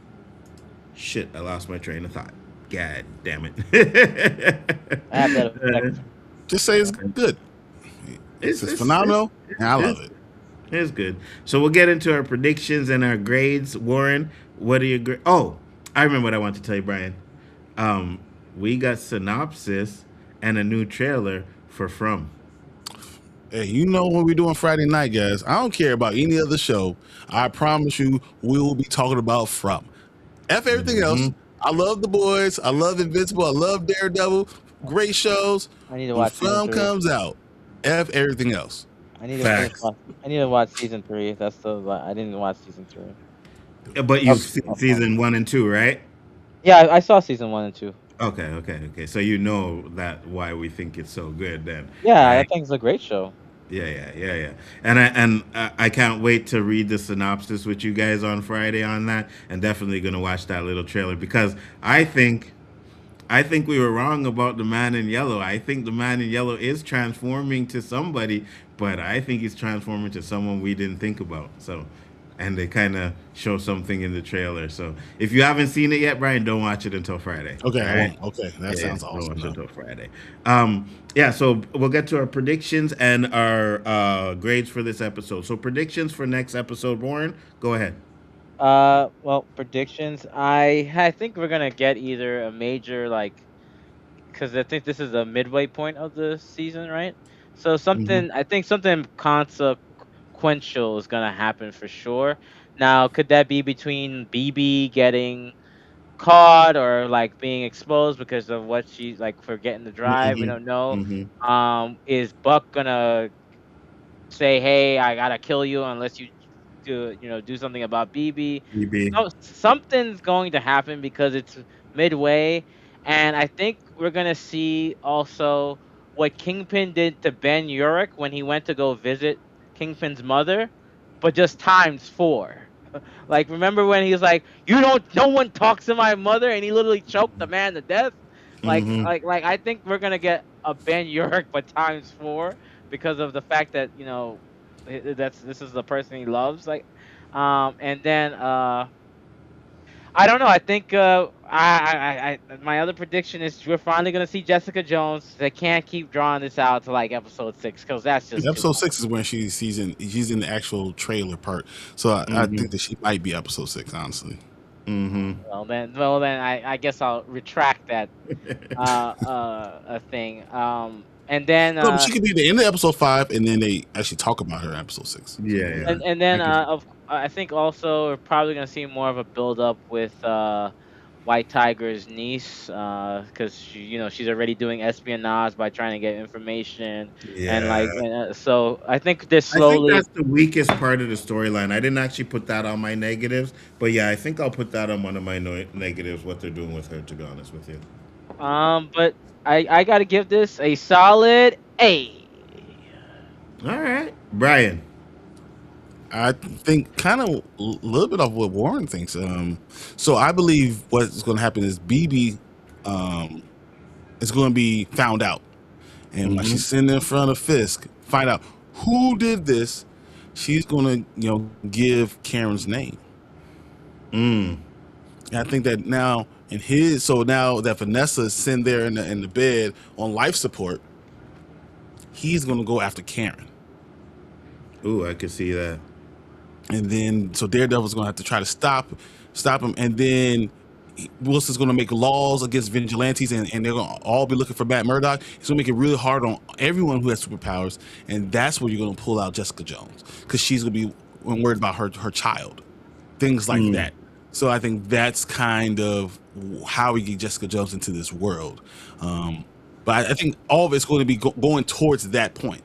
Shit, I lost my train of thought. God damn it. I have that effect. Just say it's good. It's phenomenal, and I love it. It's good. So we'll get into our predictions and our grades. Warren, what are your grades? Oh, I remember what I want to tell you, Brian. We got synopsis and a new trailer for From. Hey, you know what we're doing Friday night, guys. I don't care about any other show. I promise you, we will be talking about From. F everything else. I love The Boys. I love Invincible. I love Daredevil. Great shows. I need to watch From comes out. F everything else. I need to watch season 3. That's I didn't watch season 3. But you've seen season 1 and 2, right? Yeah, I saw season 1 and 2. Okay. So you know that why we think it's so good then. Yeah, right? I think it's a great show. Yeah. And I can't wait to read the synopsis with you guys on Friday on that, and definitely gonna watch that little trailer because I think we were wrong about the Man in Yellow. I think the Man in Yellow is transforming to somebody, but I think he's transforming to someone we didn't think about. So and they kind of show something in the trailer. So if you haven't seen it yet, Brian, don't watch it until Friday. Okay, all I right? won't. Okay, that sounds Don't awesome. watch it though. until Friday. Yeah, so we'll get to our predictions and our grades for this episode. So predictions for next episode, Warren, go ahead. Well, predictions. I think we're gonna get either a major because I think this is the midway point of the season, right? So Hmm. I think something consequential is gonna happen for sure. Now, could that be between BB getting caught or like being exposed because of what she's like forgetting to drive? We Hmm. don't know. Hmm. Is Buck gonna say, "Hey, I gotta kill you unless you do something about BB." BB. So something's going to happen because it's midway, and I think we're gonna see also what Kingpin did to Ben Urich when he went to go visit Kingpin's mother, but just times four. Like, remember when he was like, "You don't, no one talks to my mother," and he literally choked the man to death. Hmm. I think we're gonna get a Ben Urich, but times four because of the fact that this is the person he loves. And then I don't know. I think my other prediction is we're finally gonna see Jessica Jones. They can't keep drawing this out to like episode 6 because that's just too Episode much. 6 is when she's in the actual trailer part. So I Hmm. think that she might be episode 6, honestly. Hmm. Well then, I guess I'll retract that thing. And then No, but she could be the end of episode 5, and then they actually talk about her in episode 6. Yeah, yeah. and then I can. I think also we're probably gonna see more of a build up with White Tiger's niece, because she's already doing espionage by trying to get information, and Yeah. so I think they're I think slowly. that's the weakest part of the storyline. I didn't actually put that on my negatives, but yeah, I think I'll put that on one of my negatives. What they're doing with her, to be honest with you. But I gotta give this a solid A. All right, Brian. I think kind of a little bit of what Warren thinks. So I believe what's going to happen is BB is going to be found out, and when Hmm. she's sitting in front of Fisk, find out who did this. She's going to give Karen's name. Mm. And I think that now now that Vanessa is sitting there in the bed on life support, he's going to go after Karen. Ooh, I could see that. And then so Daredevil's gonna have to try to stop him, and then Wilson's gonna make laws against vigilantes, and they're gonna all be looking for Matt Murdock. He's gonna make it really hard on everyone who has superpowers, and that's where you're gonna pull out Jessica Jones, because she's gonna be worried about her child, things like Mm. that. So I think that's kind of how we get Jessica Jones into this world. But I think all of it's going to be going towards that point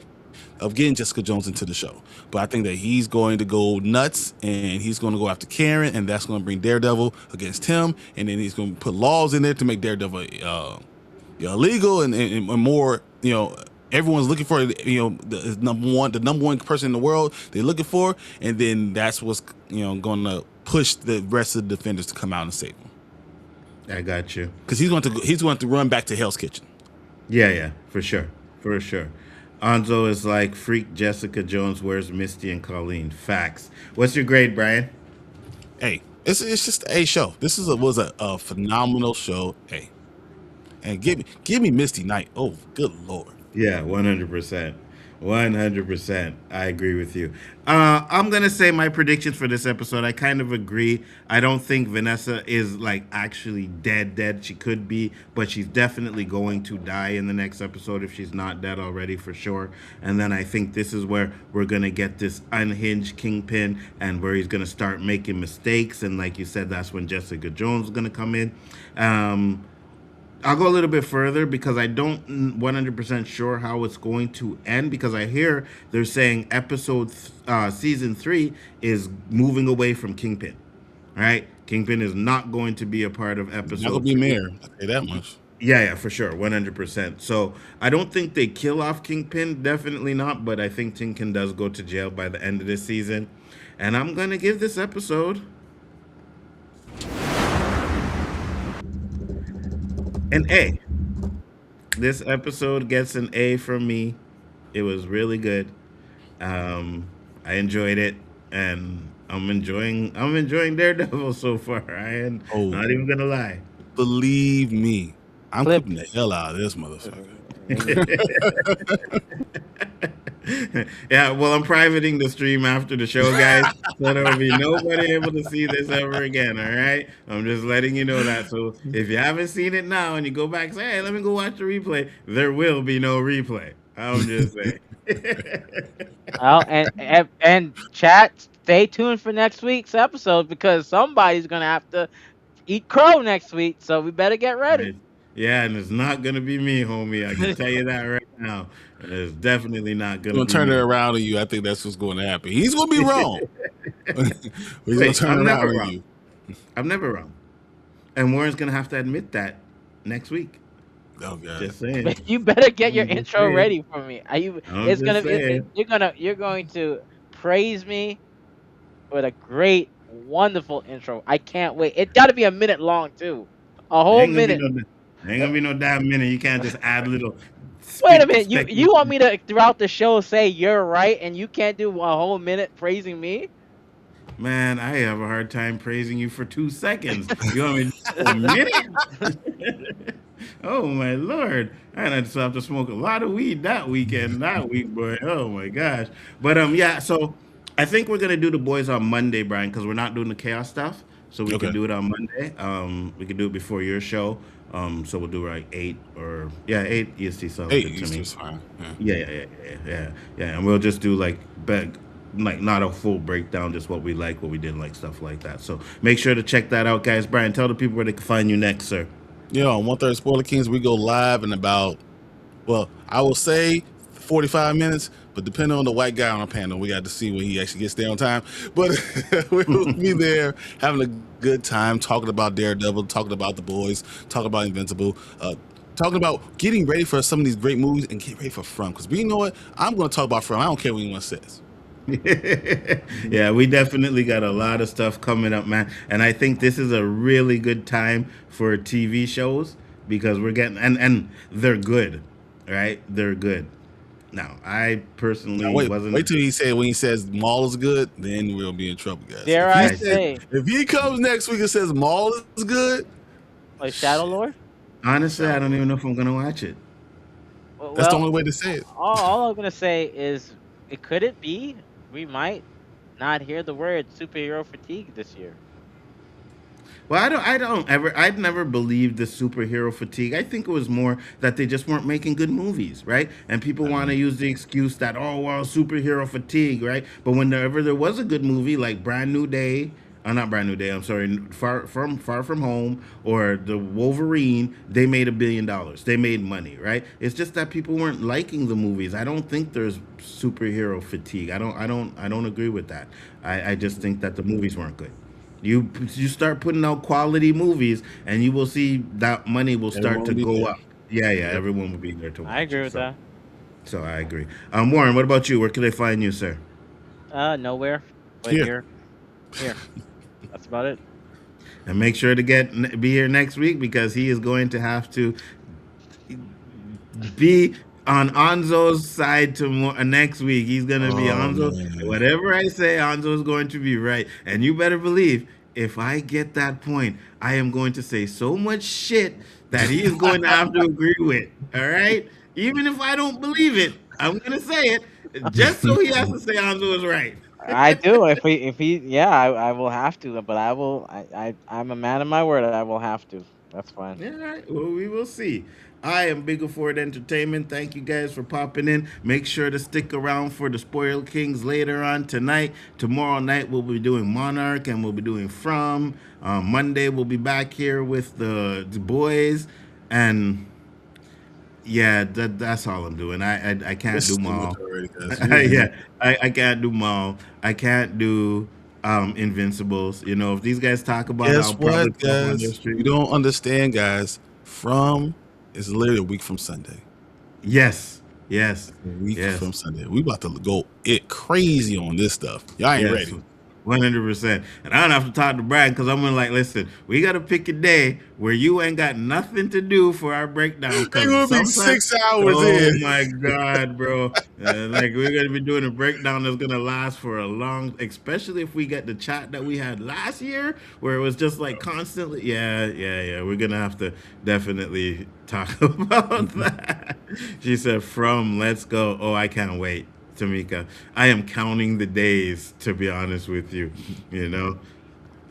of getting Jessica Jones into the show. But I think that he's going to go nuts, and he's going to go after Karen, and that's going to bring Daredevil against him, and then he's going to put laws in there to make Daredevil illegal, and more. Everyone's looking for the number one person in the world they're looking for, and then that's what's going to push the rest of the defenders to come out and save him, I got you. because he's going to run back to Hell's Kitchen. Yeah, yeah, for sure, for sure. Anzo is like freak Jessica Jones. Where's Misty and Colleen? Facts. What's your grade, Brian? Hey, it's just a show. This was a phenomenal show. Hey, and give me Misty Knight. Oh, good lord. Yeah, 100%. 100%. I agree with you. I'm going to say my predictions for this episode. I kind of agree. I don't think Vanessa is like actually dead. She could be, but she's definitely going to die in the next episode if she's not dead already, for sure. And then I think this is where we're going to get this unhinged Kingpin, and where he's going to start making mistakes. And like you said, that's when Jessica Jones is going to come in. I'll go a little bit further because I don't 100% sure how it's going to end, because I hear they're saying season 3 is moving away from Kingpin. All right, Kingpin is not going to be a part of episode. Not gonna be 3. mayor. I say that much. Yeah, for sure, 100%. So I don't think they kill off Kingpin, definitely not. But I think Kingpin does go to jail by the end of this season, and I'm gonna give this episode an A. This episode gets an A from me. It was really good. I enjoyed it, and I'm enjoying Daredevil so far. I am Oh, not even gonna lie. believe me, I'm Clip. clipping the hell out of this motherfucker. Yeah, well, I'm privating the stream after the show, guys, so there will be nobody able to see this ever again. All right, I'm just letting you know that. So if you haven't seen it now and you go back and say, "Hey, let me go watch the replay," there will be no replay. I'm just saying. Oh, and chat, stay tuned for next week's episode because somebody's gonna have to eat crow next week. So we better get ready. Right. Yeah, and it's not gonna be me, homie. I can tell you that right now. It's definitely not We're gonna gonna be turn it me. around on you. I think that's what's going to happen. He's gonna be wrong. He's gonna Wait, turn I'm never around on wrong. you. I'm never wrong. And Warren's gonna have to admit that next week. Oh god. Just saying. You better get your I'm just intro saying. ready for me. Are you? I'm It's just gonna. saying. You're going to praise me with a great, wonderful intro. I can't wait. It got to be a minute long too. A whole Ain't gonna be minute. no. Ain't gonna be no damn minute. You can't just add little. Wait a minute. You Spec. you want me to throughout the show say you're right and you can't do a whole minute praising me? Man, I have a hard time praising you for 2 seconds. You want me to do a minute? Oh my lord! I had to have to smoke a lot of weed that weekend, that week, boy. Oh my gosh! But yeah. So I think we're gonna do the boys on Monday, Brian, because we're not doing the chaos stuff. So we Okay. can do it on Monday. We can do it before your show. So we'll do like 8 EST sounds Hey, good to he's me. just fine. Yeah. Yeah. And we'll just do like not a full breakdown, just what we like, what we didn't like, stuff like that. So make sure to check that out, guys. Brian, tell the people where they can find you next, sir. Yeah, on 1/3 Spoiler Kings, we go live in about, well, I will say 45 minutes, but depending on the white guy on our panel, we got to see when he actually gets there on time. But we'll be there having a good time talking about Daredevil, talking about the boys, talking about Invincible, talking about getting ready for some of these great movies and get ready for From. Because we know what? I'm going to talk about From. I don't care what anyone says. Yeah, we definitely got a lot of stuff coming up, man. And I think this is a really good time for TV shows because we're getting and they're good, right? They're good. Now, I personally Now, wait wasn't. till when he says Maul is good, then we'll be in trouble, guys. Dare I say, If he comes next week and says Maul is good, like Shadow Lord? Honestly, I don't even know if I'm gonna watch it. that's the Well, only way to say it. all I'm gonna say is, could it be we might not hear the word superhero fatigue this year? Well, I'd never believed the superhero fatigue. I think it was more that they just weren't making good movies, right? And people want to use the excuse that, oh, well, superhero fatigue, right? But whenever there was a good movie like Brand New Day, not Brand New Day, I'm sorry, Far From Home or the Wolverine, they made $1 billion. They made money, right? It's just that people weren't liking the movies. I don't think there's superhero fatigue. I don't agree with that. I just think that the movies weren't good. You start putting out quality movies, and you will see that money will start Everyone to will be go there. up. Yeah, everyone will be there to watch. I agree it. with So, that. so I agree. Warren, what about you? Where can they find you, sir? Nowhere. But Here. here. That's about it. And make sure to be here next week because he is going to have to be on Anzo's side next week. He's gonna be Anzo. Man. Whatever I say, Anzo's going to be right. And you better believe, if I get that point, I am going to say so much shit that he is going to have to agree with. All right? Even if I don't believe it, I'm gonna say it just so he has to say Anzo is right. I do. If he, yeah, I will have to. But I'm a man of my word. I will have to. That's fine. Yeah, all right. Well, we will see. I am Bigger Ford Entertainment. Thank you guys for popping in. Make sure to stick around for the Spoiled Kings later on tonight. Tomorrow night we'll be doing Monarch and we'll be doing From. Monday we'll be back here with the boys. And yeah, that's all I'm doing. I can't do Maul. Yeah, I can't do Maul. I can't do Invincibles. You know, if these guys talk about Guess how probably what, guys? You don't understand, guys. From is literally a week from Sunday. Yes. A week from Sunday. We about to go crazy on this stuff. Y'all ain't ready. 100%. And I don't have to talk to Brad because I'm gonna like, listen, we gotta pick a day where you ain't got nothing to do for our breakdown. It will be Sometimes, 6 hours oh in. my God, bro! Like we're gonna be doing a breakdown that's gonna last for a long, especially if we get the chat that we had last year, where it was just like constantly. Yeah. We're gonna have to definitely talk about that. She said, "From let's go." Oh, I can't wait. Tamika, I am counting the days, to be honest with you. You know,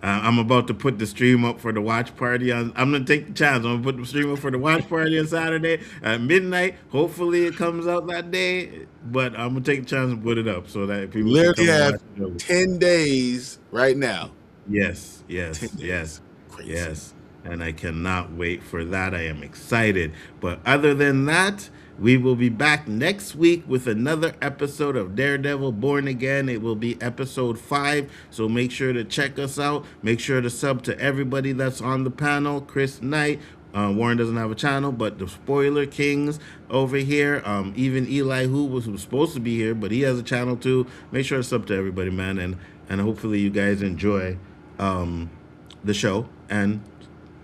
I'm about to put the stream up for the watch party. I'm gonna take the chance. I'm gonna put the stream up for the watch party on Saturday at midnight. Hopefully, it comes out that day. But I'm gonna take the chance and put it up so that people Literally can have come and watch it. 10 days right now. Yes. 10 days. Crazy. Yes. And I cannot wait for that. I am excited. But other than that, we will be back next week with another episode of Daredevil Born Again. It will be episode 5. So make sure to check us out. Make sure to sub to everybody that's on the panel. Chris Knight. Warren doesn't have a channel, but the Spoiler Kings over here. Even Elihu was supposed to be here, but he has a channel too. Make sure to sub to everybody, man. And hopefully you guys enjoy the show. And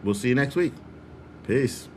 we'll see you next week. Peace.